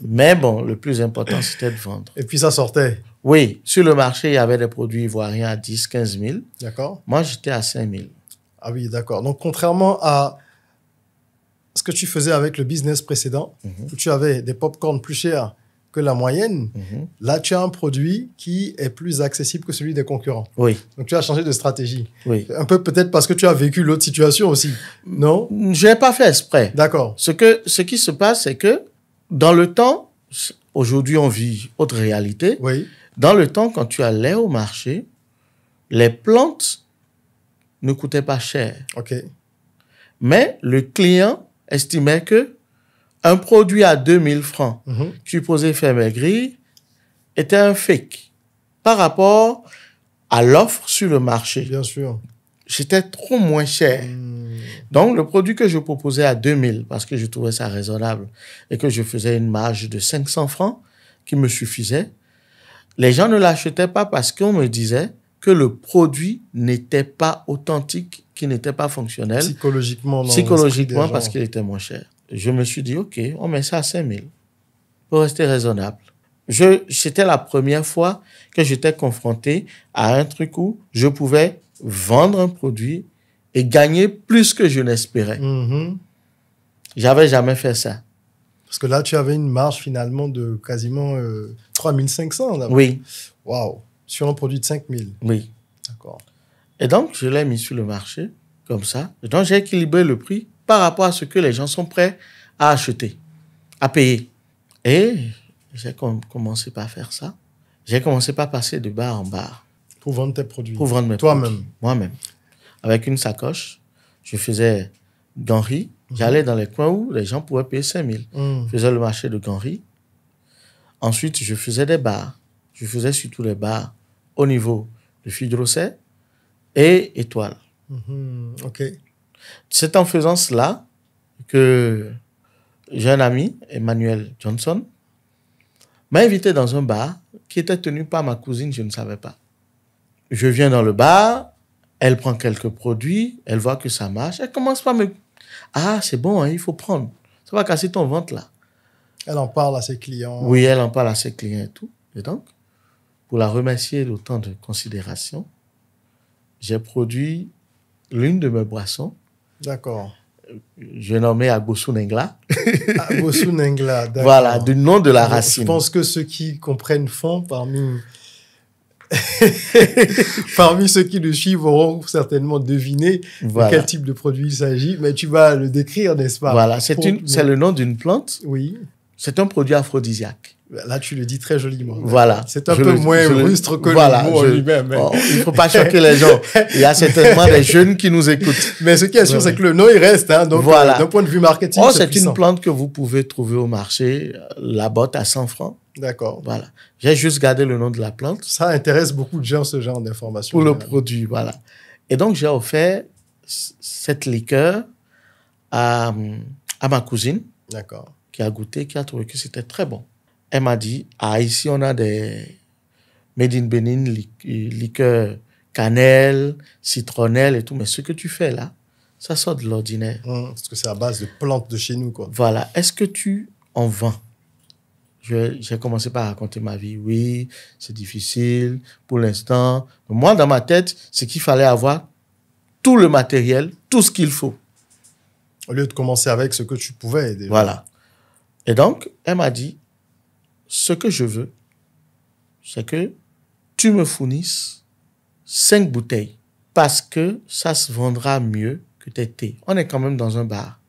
Mais bon, le plus important, c'était de vendre. Et puis ça sortait. Oui, sur le marché, il y avait des produits ivoiriens à 10, 15 000. D'accord. Moi, j'étais à 5 000. Ah oui, d'accord. Donc, contrairement à ce que tu faisais avec le business précédent, où tu avais des pop-corn plus chers que la moyenne, là, tu as un produit qui est plus accessible que celui des concurrents. Oui. Donc, tu as changé de stratégie. Oui. Un peu peut-être parce que tu as vécu l'autre situation aussi, non? Je n'ai pas fait exprès. D'accord. Ce qui se passe, c'est que dans le temps, aujourd'hui, on vit autre réalité. Oui. Dans le temps, quand tu allais au marché, les plantes ne coûtaient pas cher. OK. Mais le client estimait que un produit à 2000 francs, supposé faire maigrir, était un fake par rapport à l'offre sur le marché. Bien sûr. J'étais trop moins cher. Donc, le produit que je proposais à 2000, parce que je trouvais ça raisonnable et que je faisais une marge de 500 francs qui me suffisait, les gens ne l'achetaient pas parce qu'on me disait que le produit n'était pas authentique, qu'il n'était pas fonctionnel. Psychologiquement, Parce qu'il était moins cher. Je me suis dit, OK, on met ça à 5000 pour rester raisonnable. C'était la première fois que j'étais confronté à un truc où je pouvais vendre un produit et gagner plus que je n'espérais. J'avais jamais fait ça. Parce que là, tu avais une marge finalement de quasiment 3500. Là. Oui. Waouh. Sur un produit de 5000. Oui. D'accord. Et donc, je l'ai mis sur le marché, comme ça. Et donc, j'ai équilibré le prix par rapport à ce que les gens sont prêts à acheter, à payer. Et j'ai commencé par faire ça. J'ai commencé par passer de bar en bar. Pour vendre tes produits. Pour vendre mes Toi-même. produits. Moi-même. Avec une sacoche, je faisais Ganry. J'allais dans les coins où les gens pouvaient payer 5000. Je faisais le marché de Ganry. Ensuite, je faisais des bars. Je faisais surtout les bars au niveau de Fidrosset et Étoile. OK. C'est en faisant cela que j'ai un ami, Emmanuel Johnson, m'a invité dans un bar qui était tenu par ma cousine, je ne savais pas. Je viens dans le bar, elle prend quelques produits, elle voit que ça marche, elle commence par me... Ah, c'est bon, hein, il faut prendre. Ça va casser ton ventre, là. Elle en parle à ses clients. Oui, elle en parle à ses clients et tout. Et donc, pour la remercier d'autant de considération, j'ai produit l'une de mes boissons. D'accord. Je nommais Agbosu Nengla. Agbosu Nengla, d'accord. Voilà, du nom de la racine. Je pense que ceux qui comprennent font parmi ceux qui le suivent auront certainement deviné de quel type de produit il s'agit, mais tu vas le décrire, n'est-ce pas? Voilà, c'est le nom d'une plante. Oui. C'est un produit aphrodisiaque. Là, tu le dis très joliment. Voilà. C'est un peu moins rustre que le mot en lui-même. Oh, il ne faut pas choquer les gens. Il y a certainement des jeunes qui nous écoutent. Mais ce qui est sûr, c'est que le nom, il reste. Hein, donc, d'un point de vue marketing, c'est une plante que vous pouvez trouver au marché, la botte à 100 francs. D'accord. Voilà. J'ai juste gardé le nom de la plante. Ça intéresse beaucoup de gens, ce genre d'informations. Pour le produit, voilà. Et donc, j'ai offert cette liqueur à ma cousine. D'accord. Qui a goûté, qui a trouvé que c'était très bon. Elle m'a dit, ici, on a des Made in Benin, liqueur cannelle, citronnelle et tout. Mais ce que tu fais là, ça sort de l'ordinaire. Parce que c'est à base de plantes de chez nous, quoi. Voilà. Est-ce que tu en vends? J'ai commencé par raconter ma vie. Oui, c'est difficile pour l'instant. Moi, dans ma tête, c'est qu'il fallait avoir tout le matériel, tout ce qu'il faut. Au lieu de commencer avec ce que tu pouvais. Déjà. Voilà. Et donc, elle m'a dit, ce que je veux, c'est que tu me fournisses 5 bouteilles parce que ça se vendra mieux que tes thés. On est quand même dans un bar.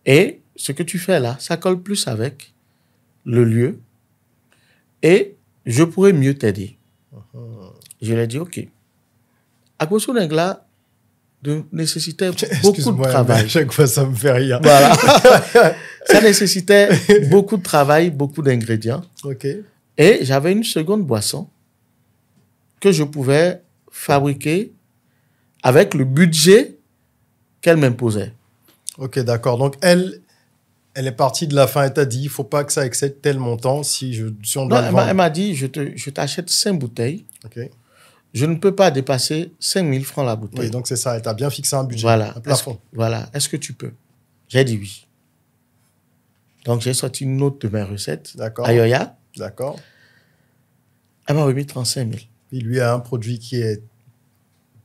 Et ce que tu fais là, ça colle plus avec le lieu et je pourrais mieux t'aider. Je lui ai dit, OK. Akposo Nengla nécessitait beaucoup de travail. À chaque fois, ça me fait rire. Voilà. Ça nécessitait beaucoup de travail, beaucoup d'ingrédients. OK. Et j'avais une seconde boisson que je pouvais fabriquer avec le budget qu'elle m'imposait. OK, d'accord. Donc, elle est partie de la fin. Elle t'a dit, il ne faut pas que ça excède tel montant si on doit le vendre. Elle m'a dit, je t'achète 5 bouteilles. OK. Je ne peux pas dépasser 5 000 francs la bouteille. Oui, donc c'est ça. Elle t'a bien fixé un budget, voilà. un plafond. Est-ce que tu peux? J'ai dit oui. Donc, j'ai sorti une note de mes recettes. D'accord. Ayoya. D'accord. Elle m'a remis 35 000. Il lui a un produit qui est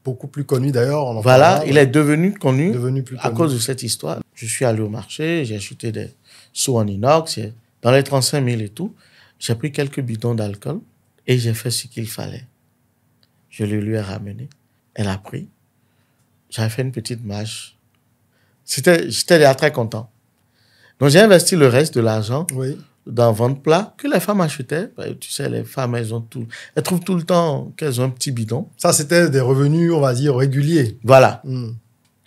beaucoup plus connu d'ailleurs. Voilà, il est devenu connu plus à cause de cette histoire. Je suis allé au marché, j'ai acheté des seaux en inox, dans les 35 000 et tout. J'ai pris quelques bidons d'alcool et j'ai fait ce qu'il fallait. Je le lui ai ramené. Elle a pris. J'avais fait une petite marge. J'étais déjà très content. Donc, j'ai investi le reste de l'argent dans vente plat que les femmes achetaient. Tu sais, les femmes, elles trouvent tout le temps qu'elles ont un petit bidon. Ça, c'était des revenus, on va dire, réguliers. Voilà.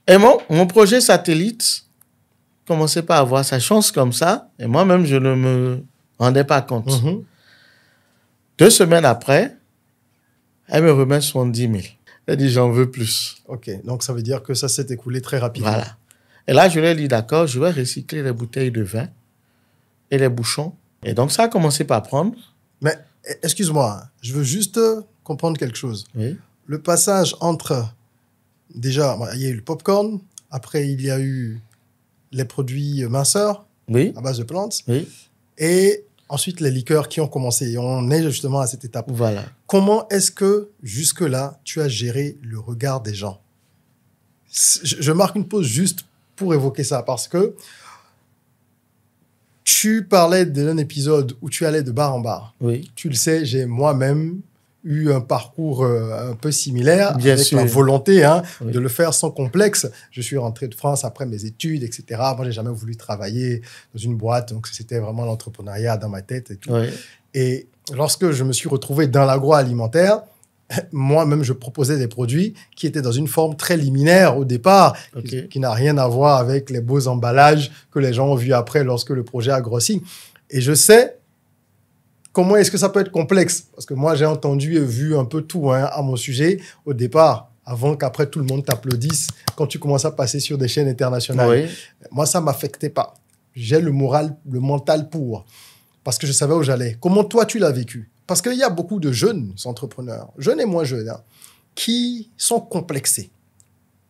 Et mon projet satellite commençait pas à avoir sa chance comme ça. Et moi-même, je ne me rendais pas compte. 2 semaines après, elle me remet 70 000. Elle dit, j'en veux plus. OK. Donc, ça veut dire que ça s'est écoulé très rapidement. Voilà. Et là, je lui ai dit, d'accord, je vais recycler les bouteilles de vin et les bouchons. Et donc, ça a commencé par prendre. Mais, excuse-moi, je veux juste comprendre quelque chose. Oui. Le passage entre... Déjà, il y a eu le popcorn. Après, il y a eu les produits minceurs à base de plantes. Oui. Et ensuite, les liqueurs qui ont commencé. Et on est justement à cette étape. Voilà. Comment est-ce que, jusque-là, tu as géré le regard des gens? Je marque une pause juste pour évoquer ça, parce que tu parlais d'un épisode où tu allais de bar en bar. Oui. Tu le sais, j'ai moi-même eu un parcours un peu similaire, Bien avec sûr. la volonté de le faire sans complexe. Je suis rentré de France après mes études, etc. Moi, j'ai jamais voulu travailler dans une boîte, donc c'était vraiment l'entrepreneuriat dans ma tête et tout. Oui. Et lorsque je me suis retrouvé dans l'agroalimentaire, moi-même, je proposais des produits qui étaient dans une forme très liminaire au départ, qui n'a rien à voir avec les beaux emballages que les gens ont vus après lorsque le projet a grossi. Et je sais comment est-ce que ça peut être complexe, parce que moi, j'ai entendu et vu un peu tout à mon sujet au départ, avant qu'après tout le monde t'applaudisse quand tu commences à passer sur des chaînes internationales. Oui. Moi, ça ne m'affectait pas. J'ai le moral, le mental pour, parce que je savais où j'allais. Comment toi, tu l'as vécu? Parce qu'il y a beaucoup de jeunes entrepreneurs, jeunes et moins jeunes, qui sont complexés.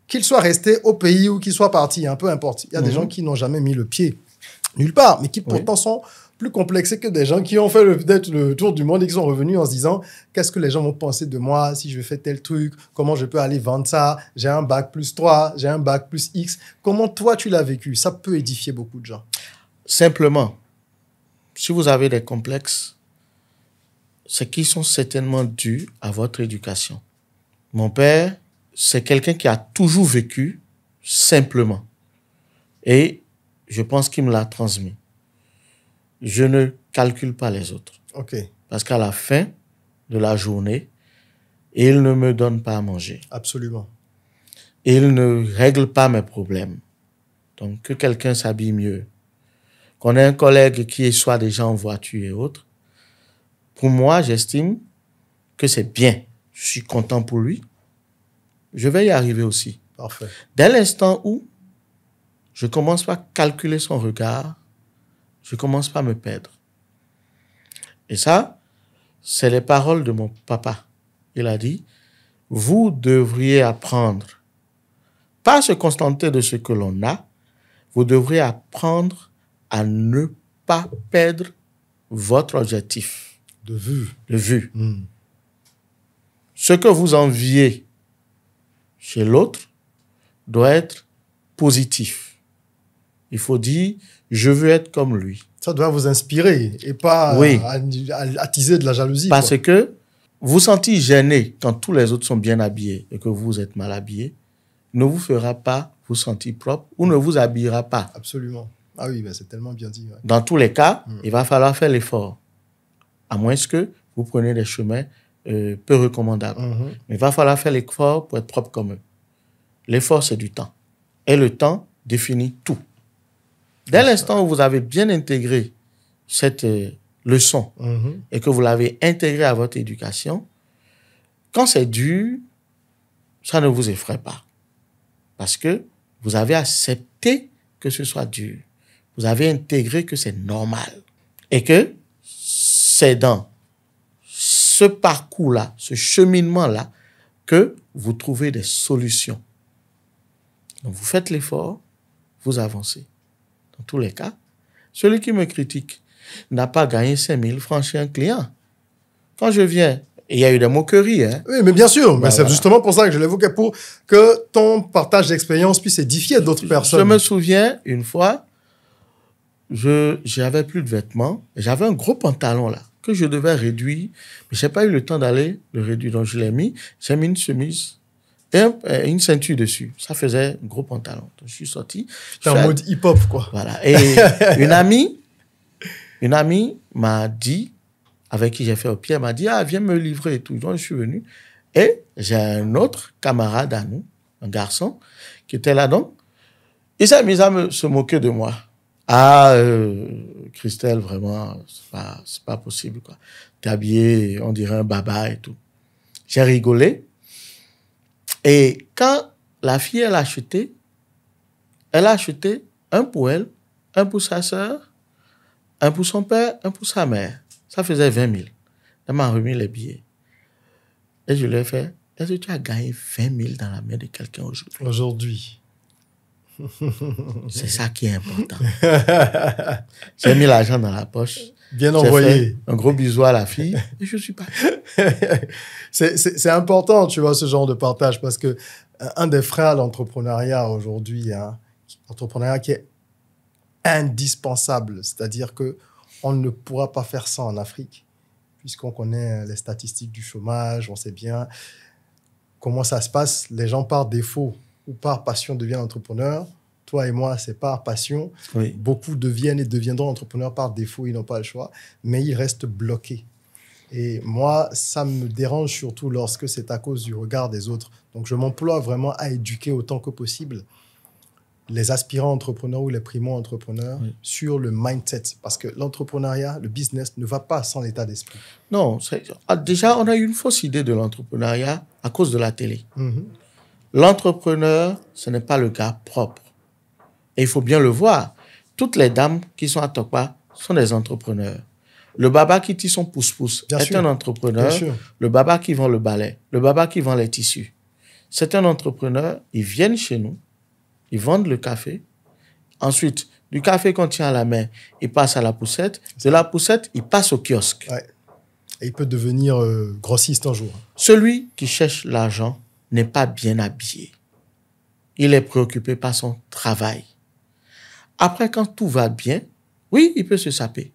Qu'ils soient restés au pays ou qu'ils soient partis, peu importe. Il y a des gens qui n'ont jamais mis le pied nulle part, mais qui pourtant sont plus complexés que des gens qui ont fait peut-être le tour du monde et qui sont revenus en se disant « Qu'est-ce que les gens vont penser de moi si je fais tel truc? Comment je peux aller vendre ça? J'ai un bac plus 3, j'ai un bac plus X. » Comment toi, tu l'as vécu? Ça peut édifier beaucoup de gens. Simplement, si vous avez des complexes, c'est qu'ils sont certainement dus à votre éducation. Mon père, c'est quelqu'un qui a toujours vécu simplement. Et je pense qu'il me l'a transmis. Je ne calcule pas les autres. OK. Parce qu'à la fin de la journée, il ne me donne pas à manger. Absolument. Il ne règle pas mes problèmes. Donc, que quelqu'un s'habille mieux, qu'on ait un collègue qui soit déjà en voiture et autres, pour moi, j'estime que c'est bien. Je suis content pour lui. Je vais y arriver aussi. Parfait. Dès l'instant où je commence par calculer son regard, je commence par me perdre. Et ça, c'est les paroles de mon papa. Il a dit, vous devriez apprendre, pas se contenter de ce que l'on a, vous devriez apprendre à ne pas perdre votre objectif. De vue. De vue. Ce que vous enviez chez l'autre doit être positif. Il faut dire, je veux être comme lui. Ça doit vous inspirer et pas Oui. attiser de la jalousie. Parce que vous sentez gêné quand tous les autres sont bien habillés et que vous êtes mal habillé, ne vous fera pas vous sentir propre ou ne vous habillera pas. Absolument. Ah oui, ben c'est tellement bien dit. Ouais. Dans tous les cas, il va falloir faire l'effort. À moins que vous preniez des chemins peu recommandables. Il va falloir faire l'effort pour être propre comme eux. L'effort, c'est du temps. Et le temps définit tout. Dès l'instant où vous avez bien intégré cette leçon et que vous l'avez intégrée à votre éducation, quand c'est dur, ça ne vous effraie pas. Parce que vous avez accepté que ce soit dur. Vous avez intégré que c'est normal. Et que c'est dans ce parcours-là, ce cheminement-là, que vous trouvez des solutions. Donc, vous faites l'effort, vous avancez. Dans tous les cas, celui qui me critique n'a pas gagné 5 000 francs chez un client. Quand je viens, il y a eu des moqueries. Hein. Oui, mais bien sûr. Mais c'est justement pour ça que je l'évoquais, pour que ton partage d'expérience puisse édifier d'autres personnes. Je me souviens, une fois, j'avais plus de vêtements. J'avais un gros pantalon là, que je devais réduire. Mais je n'ai pas eu le temps d'aller le réduire. Donc, je l'ai mis. J'ai mis une chemise et une ceinture dessus. Ça faisait un gros pantalon. Donc, je suis sorti. C'était en mode hip-hop, quoi. Voilà. Et une amie m'a dit, avec qui j'ai fait au pied, elle m'a dit, viens me livrer et tout. Donc, je suis venu. Et j'ai un autre camarade à nous, un garçon, qui était là. Donc, il s'est mis à se moquer de moi. Christelle, vraiment, c'est pas possible, quoi. T'es habillé, on dirait un baba et tout. J'ai rigolé. Et quand la fille, elle a acheté un pour elle, un pour sa sœur, un pour son père, un pour sa mère. Ça faisait 20 000. Elle m'a remis les billets. Et je lui ai fait, est-ce que tu as gagné 20 000 dans la main de quelqu'un aujourd'hui? C'est ça qui est important. J'ai mis l'argent dans la poche. Bien envoyé. Fait un gros bisou à la fille et je suis parti. C'est important, tu vois, ce genre de partage, parce que un des freins à l'entrepreneuriat aujourd'hui, l'entrepreneuriat qui est indispensable, c'est-à-dire que on ne pourra pas faire ça en Afrique, puisqu'on connaît les statistiques du chômage, on sait bien comment ça se passe. Les gens par défaut ou par passion deviennent entrepreneurs. Toi et moi, c'est par passion. Oui. Beaucoup deviennent et deviendront entrepreneurs par défaut, ils n'ont pas le choix, mais ils restent bloqués. Et moi, ça me dérange surtout lorsque c'est à cause du regard des autres. Donc, je m'emploie vraiment à éduquer autant que possible les aspirants entrepreneurs ou les primo-entrepreneurs sur le mindset. Parce que l'entrepreneuriat, le business ne va pas sans l'état d'esprit. Non, déjà, on a eu une fausse idée de l'entrepreneuriat à cause de la télé. L'entrepreneur, ce n'est pas le gars propre. Et il faut bien le voir. Toutes les dames qui sont à Tokpa sont des entrepreneurs. Le baba qui tisse son pouce-pouce est un entrepreneur. Le baba qui vend le balai, le baba qui vend les tissus, c'est un entrepreneur. Ils viennent chez nous, ils vendent le café. Ensuite, du café qu'on tient à la main, il passe à la poussette. De la poussette, il passe au kiosque. Ouais. Et il peut devenir grossiste un jour. Celui qui cherche l'argent n'est pas bien habillé. Il est préoccupé par son travail. Après, quand tout va bien, oui, il peut se saper.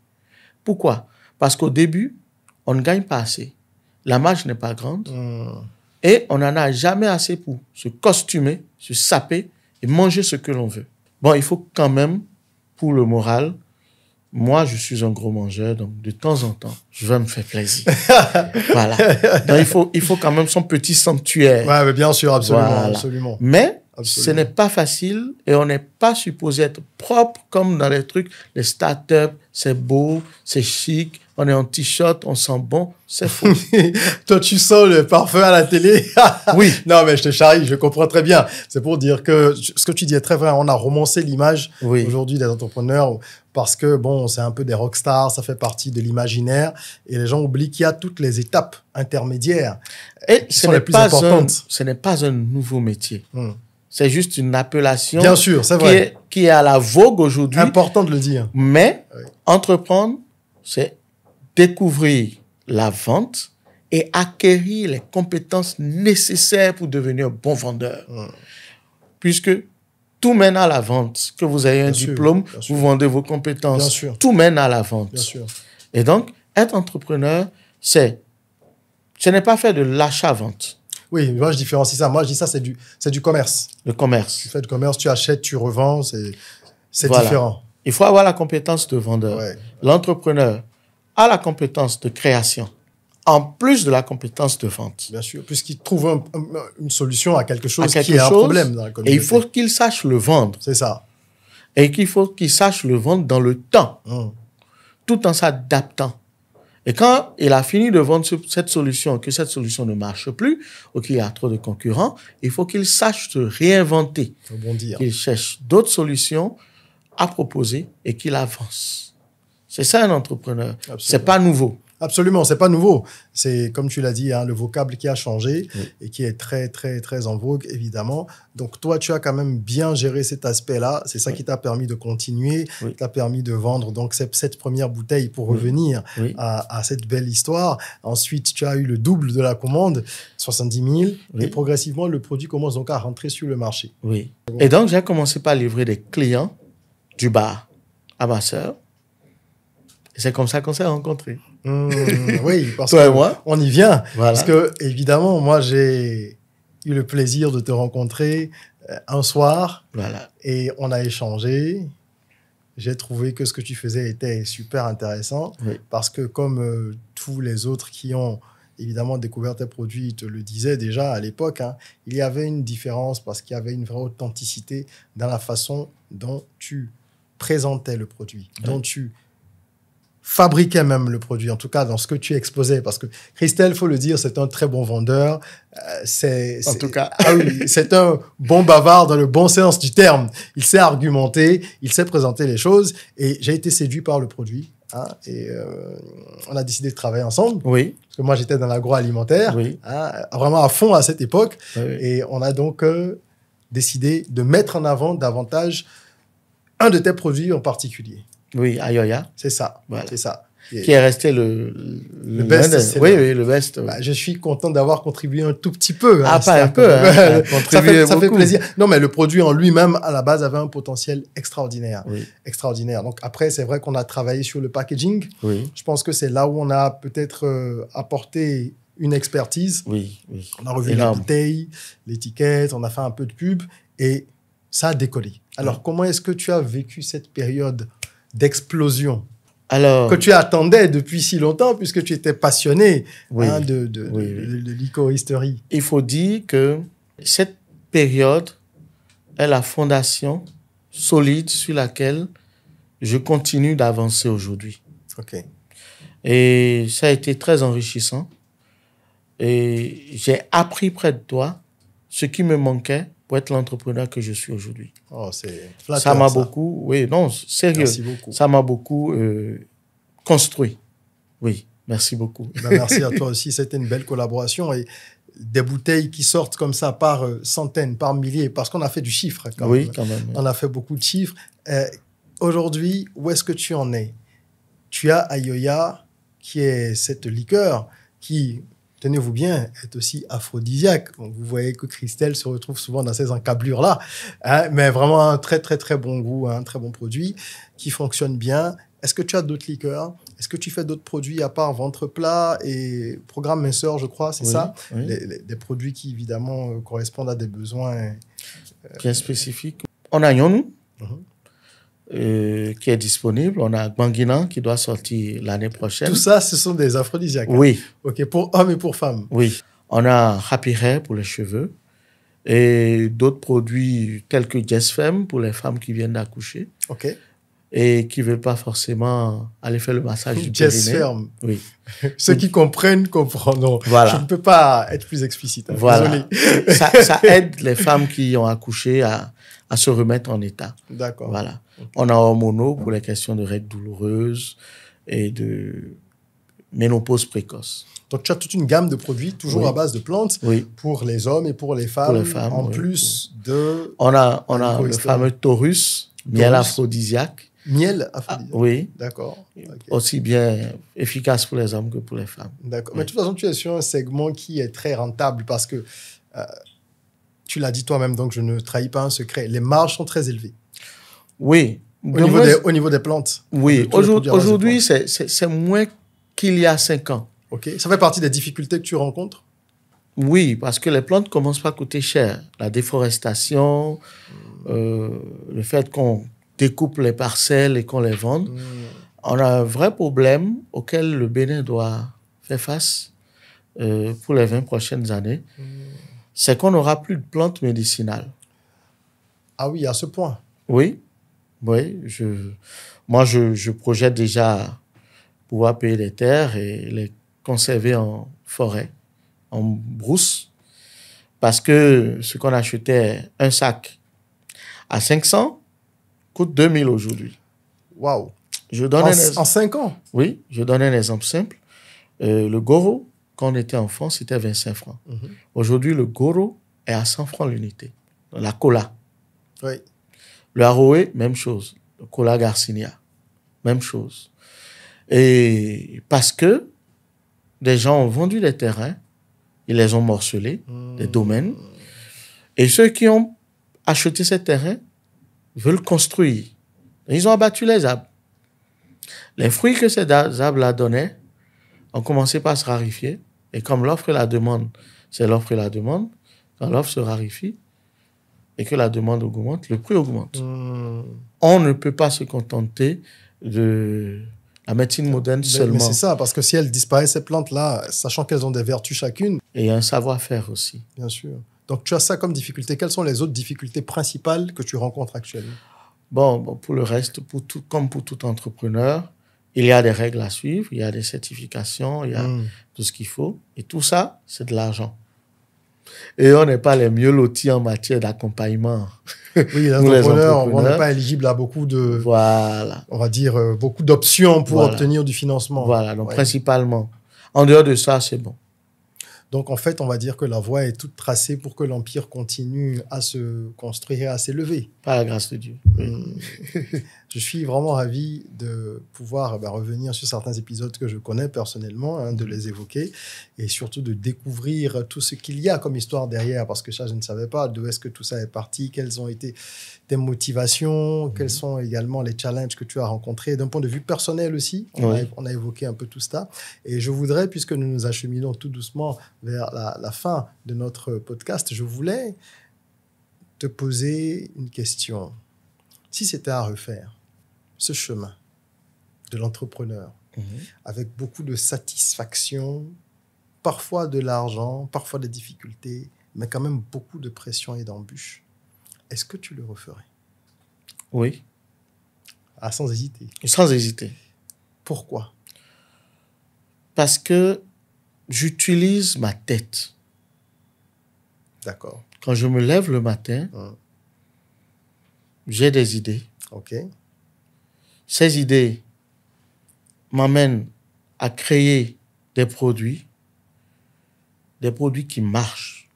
Pourquoi? Parce qu'au début, on ne gagne pas assez. La marge n'est pas grande. Et on n'en a jamais assez pour se costumer, se saper et manger ce que l'on veut. Bon, il faut quand même, pour le moral, moi, je suis un gros mangeur, donc de temps en temps, je vais me faire plaisir. Voilà. Donc, il faut quand même son petit sanctuaire. Ouais, mais bien sûr, absolument. Voilà. Absolument. Mais ce n'est pas facile et on n'est pas supposé être propre comme dans les trucs, les startups, c'est beau, c'est chic, on est en t-shirt, on sent bon, c'est faux. Toi, tu sens le parfum à la télé. Oui. Non, mais je te charrie, je comprends très bien. C'est pour dire que ce que tu dis est très vrai. On a romancé l'image aujourd'hui des entrepreneurs parce que, bon, c'est un peu des rockstars, ça fait partie de l'imaginaire et les gens oublient qu'il y a toutes les étapes intermédiaires et qui sont les plus importantes. Ce n'est pas un nouveau métier. C'est juste une appellation bien sûr, c'est vrai. Qui est à la vogue aujourd'hui. Important de le dire. Mais entreprendre, c'est découvrir la vente et acquérir les compétences nécessaires pour devenir un bon vendeur. Puisque tout mène à la vente. Que vous ayez un diplôme, vous vendez vos compétences. Bien sûr. Tout mène à la vente. Bien sûr. Et donc, être entrepreneur, ce n'est pas faire de l'achat-vente. Oui, moi je différencie ça. Moi je dis ça, c'est du commerce. Le commerce. Tu fais du commerce, tu achètes, tu revends, c'est Voilà. différent. Il faut avoir la compétence de vendeur. Ouais. L'entrepreneur a la compétence de création, en plus de la compétence de vente. Bien sûr, puisqu'il trouve une solution à quelque chose qui est un problème dans la communauté. Et il faut qu'il sache le vendre. C'est ça. Et qu'il faut qu'il sache le vendre dans le temps, tout en s'adaptant. Et quand il a fini de vendre cette solution, que cette solution ne marche plus, ou qu'il y a trop de concurrents, il faut qu'il sache se réinventer. Rebondir. Qu'il cherche d'autres solutions à proposer et qu'il avance. C'est ça un entrepreneur. C'est pas nouveau. Absolument, c'est pas nouveau. C'est, comme tu l'as dit, hein, le vocable qui a changé et qui est très, très, très en vogue, évidemment. Donc, toi, tu as quand même bien géré cet aspect-là. C'est ça qui t'a permis de continuer, t'a permis de vendre donc cette première bouteille pour revenir à cette belle histoire. Ensuite, tu as eu le double de la commande, 70 000. Et progressivement, le produit commence donc à rentrer sur le marché. Oui. Et donc, j'ai commencé par livrer des clients du bar à ma sœur. Et c'est comme ça qu'on s'est rencontrés. Oui, parce Toi et moi. On y vient. Voilà. Parce que, évidemment, moi, j'ai eu le plaisir de te rencontrer un soir. Voilà. Et on a échangé. J'ai trouvé que ce que tu faisais était super intéressant. Parce que, comme tous les autres qui ont évidemment découvert tes produits, te le disaient déjà à l'époque, hein, il y avait une différence parce qu'il y avait une vraie authenticité dans la façon dont tu présentais le produit, dont tu fabriquais même le produit, en tout cas dans ce que tu exposais. Parce que Christelle, il faut le dire, c'est un très bon vendeur. En tout cas. Ah oui, c'est un bon bavard dans le bon sens du terme. Il sait argumenter, il sait présenter les choses. Et j'ai été séduit par le produit. Hein, et on a décidé de travailler ensemble. Oui. Parce que moi, j'étais dans l'agroalimentaire. Hein, vraiment à fond à cette époque. Et on a donc décidé de mettre en avant davantage un de tes produits en particulier. Oui, Ayoya. C'est ça. Voilà. C'est ça. Qui est resté le best. Oui, le best. Bah, je suis content d'avoir contribué un tout petit peu. Ah, pas un peu. Hein, ça fait plaisir. Non, mais le produit en lui-même, à la base, avait un potentiel extraordinaire. Extraordinaire. Donc après, c'est vrai qu'on a travaillé sur le packaging. Je pense que c'est là où on a peut-être apporté une expertise. On a revu la bouteille, l'étiquette, on a fait un peu de pub et ça a décollé. Alors, comment est-ce que tu as vécu cette période d'explosion que tu attendais depuis si longtemps, puisque tu étais passionné de licoristerie? Il faut dire que cette période est la fondation solide sur laquelle je continue d'avancer aujourd'hui. Et ça a été très enrichissant. Et j'ai appris près de toi ce qui me manquait pour être l'entrepreneur que je suis aujourd'hui. Oh, c'est flatteur, ça m'a beaucoup... Oui, non, sérieux. Merci beaucoup. Ça m'a beaucoup construit. Oui, merci beaucoup. Ben, merci à toi aussi. C'était une belle collaboration. Et des bouteilles qui sortent comme ça par centaines, par milliers, parce qu'on a fait du chiffre. Quand même. On a fait beaucoup de chiffres. Aujourd'hui, où est-ce que tu en es? Tu as Ayoya, qui est cette liqueur qui... tenez-vous bien, est aussi aphrodisiaque. Donc, vous voyez que Christelle se retrouve souvent dans ces encablures-là. Hein, mais vraiment un très, très, très bon goût, un très bon produit qui fonctionne bien. Est-ce que tu as d'autres liqueurs? Est-ce que tu fais d'autres produits à part ventre plat et programme minceur, je crois, c'est ça? Des produits qui, évidemment, correspondent à des besoins... bien spécifiques. On a Yonou, qui est disponible. On a Gbanguinan qui doit sortir l'année prochaine. Tout ça, ce sont des aphrodisiaques. Oui. Hein? OK, pour hommes et pour femmes. Oui. On a Happy Hair pour les cheveux et d'autres produits tels que Jess Femme pour les femmes qui viennent d'accoucher. OK. Et qui ne veulent pas forcément aller faire le massage du Jess périnée. Femme. Oui. Ceux qui comprennent, comprendront. Voilà. Je ne peux pas être plus explicite. Hein. Voilà. Désolé. ça aide les femmes qui ont accouché à se remettre en état. D'accord. Voilà. Okay. On a Hormono pour les questions de règles douloureuses et de ménopause précoce. Donc, tu as toute une gamme de produits, toujours à base de plantes, pour les hommes et pour les femmes. Pour les femmes, en plus de... On a le fameux Taurus, miel aphrodisiaque. Miel aphrodisiaque. Oui. D'accord. Okay. Aussi bien efficace pour les hommes que pour les femmes. D'accord. Mais de toute façon, tu es sur un segment qui est très rentable parce que Tu l'as dit toi-même, donc je ne trahis pas un secret. Les marges sont très élevées. Oui. Au niveau des plantes. Oui. Aujourd'hui, c'est moins qu'il y a 5 ans. OK. Ça fait partie des difficultés que tu rencontres? Oui, parce que les plantes commencent pas à coûter cher. La déforestation, le fait qu'on découpe les parcelles et qu'on les vende, on a un vrai problème auquel le Bénin doit faire face pour les 20 prochaines années. C'est qu'on n'aura plus de plantes médicinales. Ah oui, à ce point. Oui, oui. Je projette déjà pouvoir payer des terres et les conserver en forêt, en brousse, parce que ce qu'on achetait, un sac à 500, coûte 2000 aujourd'hui. Waouh! En 5 ans? Oui, je donne un exemple simple. Le goro, quand on était enfant, c'était 25 francs. Aujourd'hui, le goro est à 100 francs l'unité. La cola. Oui. Le aroé, même chose. Le cola Garcinia, même chose. Et parce que des gens ont vendu des terrains, ils les ont morcelés, des domaines, et ceux qui ont acheté ces terrains veulent construire. Ils ont abattu les arbres. Les fruits que ces arbres-là donnaient ont commencé par se raréfier. Et comme l'offre et la demande, c'est l'offre et la demande, quand l'offre se raréfie et que la demande augmente, le prix augmente. On ne peut pas se contenter de la médecine moderne seulement. Mais c'est ça, parce que si elles disparaissent, ces plantes-là, sachant qu'elles ont des vertus chacune. Et un savoir-faire aussi. Bien sûr. Donc tu as ça comme difficulté. Quelles sont les autres difficultés principales que tu rencontres actuellement? Bon, pour le reste, comme pour tout entrepreneur, il y a des règles à suivre, il y a des certifications, il y a tout ce qu'il faut. Et tout ça, c'est de l'argent. Et on n'est pas les mieux lotis en matière d'accompagnement. Oui, les entrepreneurs, on n'est pas éligible à beaucoup de... Voilà. On va dire beaucoup d'options pour obtenir du financement. Voilà, donc principalement. En dehors de ça, c'est bon. Donc, en fait, on va dire que la voie est toute tracée pour que l'Empire continue à se construire et à s'élever. Par la grâce de Dieu. Je suis vraiment ravi de pouvoir revenir sur certains épisodes que je connais personnellement, de les évoquer et surtout de découvrir tout ce qu'il y a comme histoire derrière, parce que ça, je ne savais pas d'où est-ce que tout ça est parti, quelles ont été tes motivations, quels sont également les challenges que tu as rencontrés d'un point de vue personnel aussi. On a évoqué un peu tout ça. Et je voudrais, puisque nous nous acheminons tout doucement vers la fin de notre podcast, je voulais te poser une question. Si c'était à refaire, ce chemin de l'entrepreneur, avec beaucoup de satisfaction, parfois de l'argent, parfois des difficultés, mais quand même beaucoup de pression et d'embûches, est-ce que tu le referais? Oui. Ah, sans hésiter. Sans hésiter. Pourquoi? Parce que j'utilise ma tête. D'accord. Quand je me lève le matin, j'ai des idées. OK. Ces idées m'amènent à créer des produits qui marchent.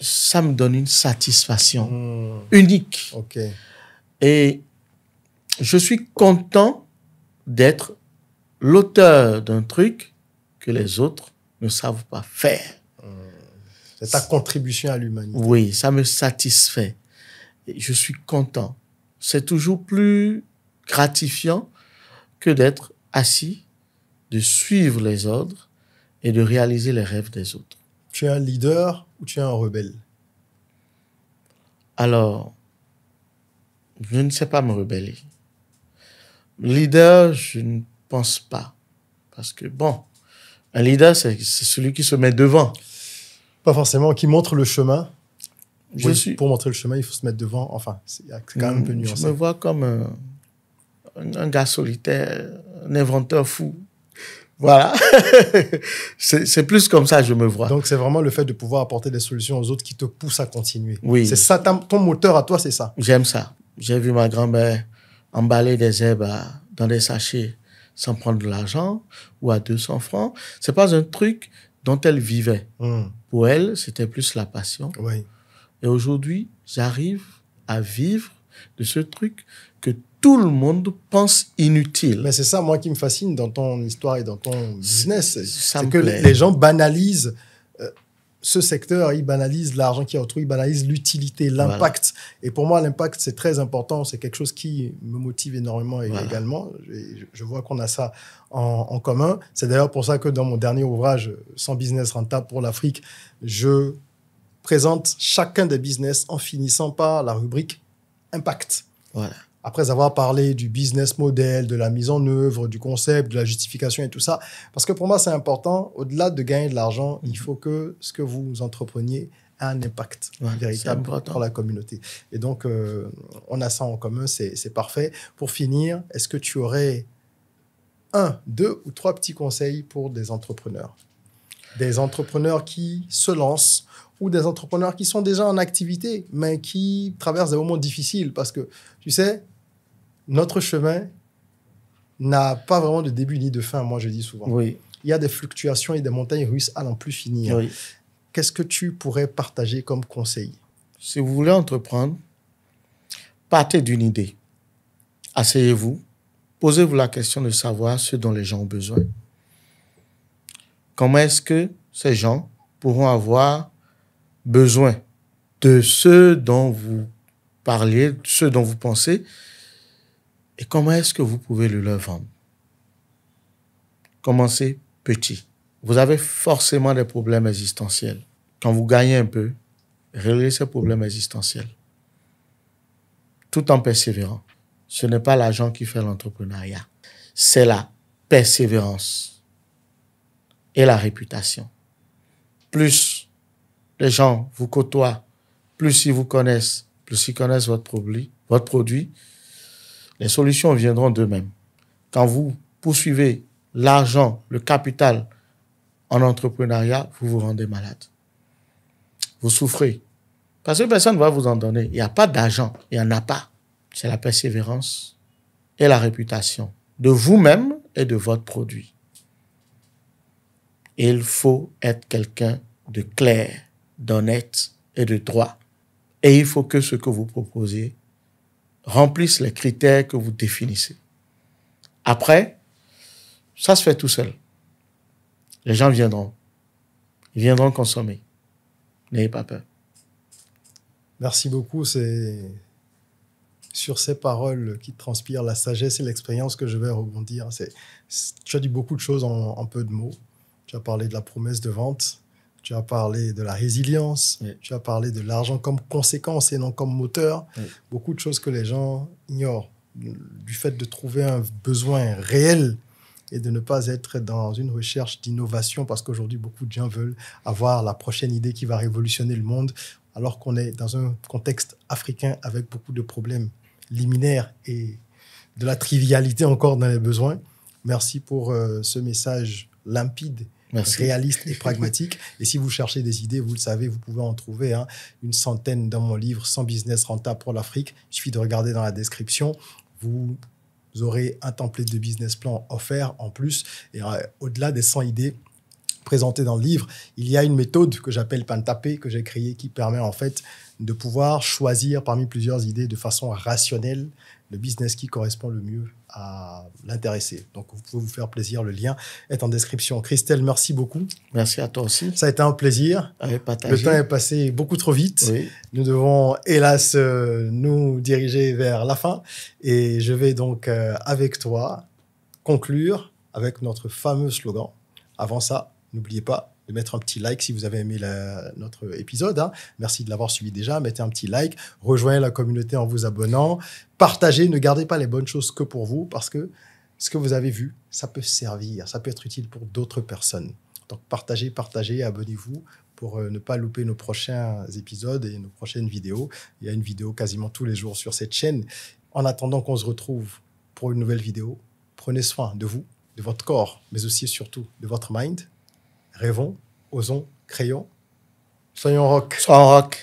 Ça me donne une satisfaction unique. OK. Et je suis content d'être l'auteur d'un truc que les autres ne savent pas faire. C'est ta contribution à l'humanité. Oui, ça me satisfait. Et je suis content. C'est toujours plus gratifiant que d'être assis, de suivre les ordres et de réaliser les rêves des autres. Tu es un leader ou tu es un rebelle? Alors, je ne sais pas me rebeller. Leader, je ne pense pas. Parce que, un leader, c'est celui qui se met devant. Pas forcément, qui montre le chemin. Pour montrer le chemin, il faut se mettre devant. Enfin, c'est quand même un peu nuancé. Je me vois comme un gars solitaire, un inventeur fou. Voilà. C'est plus comme ça que je me vois. Donc, c'est vraiment le fait de pouvoir apporter des solutions aux autres qui te pousse à continuer. Oui. C'est ça, ton moteur à toi, c'est ça. J'aime ça. J'ai vu ma grand-mère emballer des herbes dans des sachets sans prendre de l'argent ou à 200 francs. C'est pas un truc dont elle vivait. Pour elle, c'était plus la passion. Oui. Et aujourd'hui, j'arrive à vivre de ce truc que tout le monde pense inutile. Mais c'est ça, moi, qui me fascine dans ton histoire et dans ton business. Ça c'est me que plaît. les gens banalisent ce secteur, il banalise l'argent qui est autrui, il banalise l'utilité, l'impact. Voilà. Et pour moi, l'impact, c'est très important. C'est quelque chose qui me motive énormément également. Je vois qu'on a ça en commun. C'est d'ailleurs pour ça que dans mon dernier ouvrage, 100 business rentables pour l'Afrique, je présente chacun des business en finissant par la rubrique impact. Voilà. Après avoir parlé du business model, de la mise en œuvre, du concept, de la justification et tout ça. Parce que pour moi, c'est important. Au-delà de gagner de l'argent, il faut que ce que vous entrepreniez ait un impact véritable pour la communauté. Et donc, on a ça en commun, c'est parfait. Pour finir, est-ce que tu aurais 1, 2 ou 3 petits conseils pour des entrepreneurs? Des entrepreneurs qui se lancent ou des entrepreneurs qui sont déjà en activité, mais qui traversent des moments difficiles. Parce que, tu sais, notre chemin n'a pas vraiment de début ni de fin, moi je dis souvent. Oui. Il y a des fluctuations et des montagnes russes à n'en plus finir. Oui. Qu'est-ce que tu pourrais partager comme conseil? Si vous voulez entreprendre, partez d'une idée. Asseyez-vous, posez-vous la question de savoir ce dont les gens ont besoin. Comment est-ce que ces gens pourront avoir besoin de ce dont vous parlez, ce dont vous pensez, et comment est-ce que vous pouvez le leur vendre? Commencez petit. Vous avez forcément des problèmes existentiels. Quand vous gagnez un peu, réglez ces problèmes existentiels. Tout en persévérant. Ce n'est pas l'argent qui fait l'entrepreneuriat. C'est la persévérance et la réputation. Plus les gens vous côtoient, plus ils vous connaissent, plus ils connaissent votre produit, les solutions viendront d'eux-mêmes. Quand vous poursuivez l'argent, le capital en entrepreneuriat, vous vous rendez malade. Vous souffrez. Parce que personne ne va vous en donner. Il n'y a pas d'argent. Il n'y en a pas. C'est la persévérance et la réputation de vous-même et de votre produit. Et il faut être quelqu'un de clair, d'honnête et de droit. Et il faut que ce que vous proposez remplisse les critères que vous définissez. Après, ça se fait tout seul. Les gens viendront. Ils viendront consommer. N'ayez pas peur. Merci beaucoup. C'est sur ces paroles qui transpirent la sagesse et l'expérience que je vais rebondir. Tu as dit beaucoup de choses en peu de mots. Tu as parlé de la promesse de vente. Tu as parlé de la résilience. Oui. Tu as parlé de l'argent comme conséquence et non comme moteur. Oui. Beaucoup de choses que les gens ignorent. Du fait de trouver un besoin réel et de ne pas être dans une recherche d'innovation, parce qu'aujourd'hui, beaucoup de gens veulent avoir la prochaine idée qui va révolutionner le monde, alors qu'on est dans un contexte africain avec beaucoup de problèmes liminaires et de la trivialité encore dans les besoins. Merci pour ce message limpide, Merci. Réaliste et pragmatique. Et si vous cherchez des idées, vous le savez, vous pouvez en trouver une centaine dans mon livre « 100 business rentables pour l'Afrique ». Il suffit de regarder dans la description. Vous aurez un template de business plan offert en plus. Et au-delà des 100 idées présentées dans le livre, il y a une méthode que j'appelle Pantapé, que j'ai créée, qui permet en fait de pouvoir choisir parmi plusieurs idées de façon rationnelle le business qui correspond le mieux à l'intéressé. Donc, vous pouvez vous faire plaisir. Le lien est en description. Christelle, merci beaucoup. Merci à toi aussi. Ça a été un plaisir. Le temps est passé beaucoup trop vite. Oui. Nous devons, hélas, nous diriger vers la fin. Et je vais donc, avec toi, conclure avec notre fameux slogan. Avant ça, n'oubliez pas de mettre un petit like si vous avez aimé notre épisode. Merci de l'avoir suivi déjà. Mettez un petit like. Rejoignez la communauté en vous abonnant. Partagez. Ne gardez pas les bonnes choses que pour vous, parce que ce que vous avez vu, ça peut servir. Ça peut être utile pour d'autres personnes. Donc, partagez, abonnez-vous pour ne pas louper nos prochains épisodes et nos prochaines vidéos. Il y a une vidéo quasiment tous les jours sur cette chaîne. En attendant qu'on se retrouve pour une nouvelle vidéo, prenez soin de vous, de votre corps, mais aussi et surtout de votre mind. Rêvons, osons, créons. Soyons rock. Soyons rock.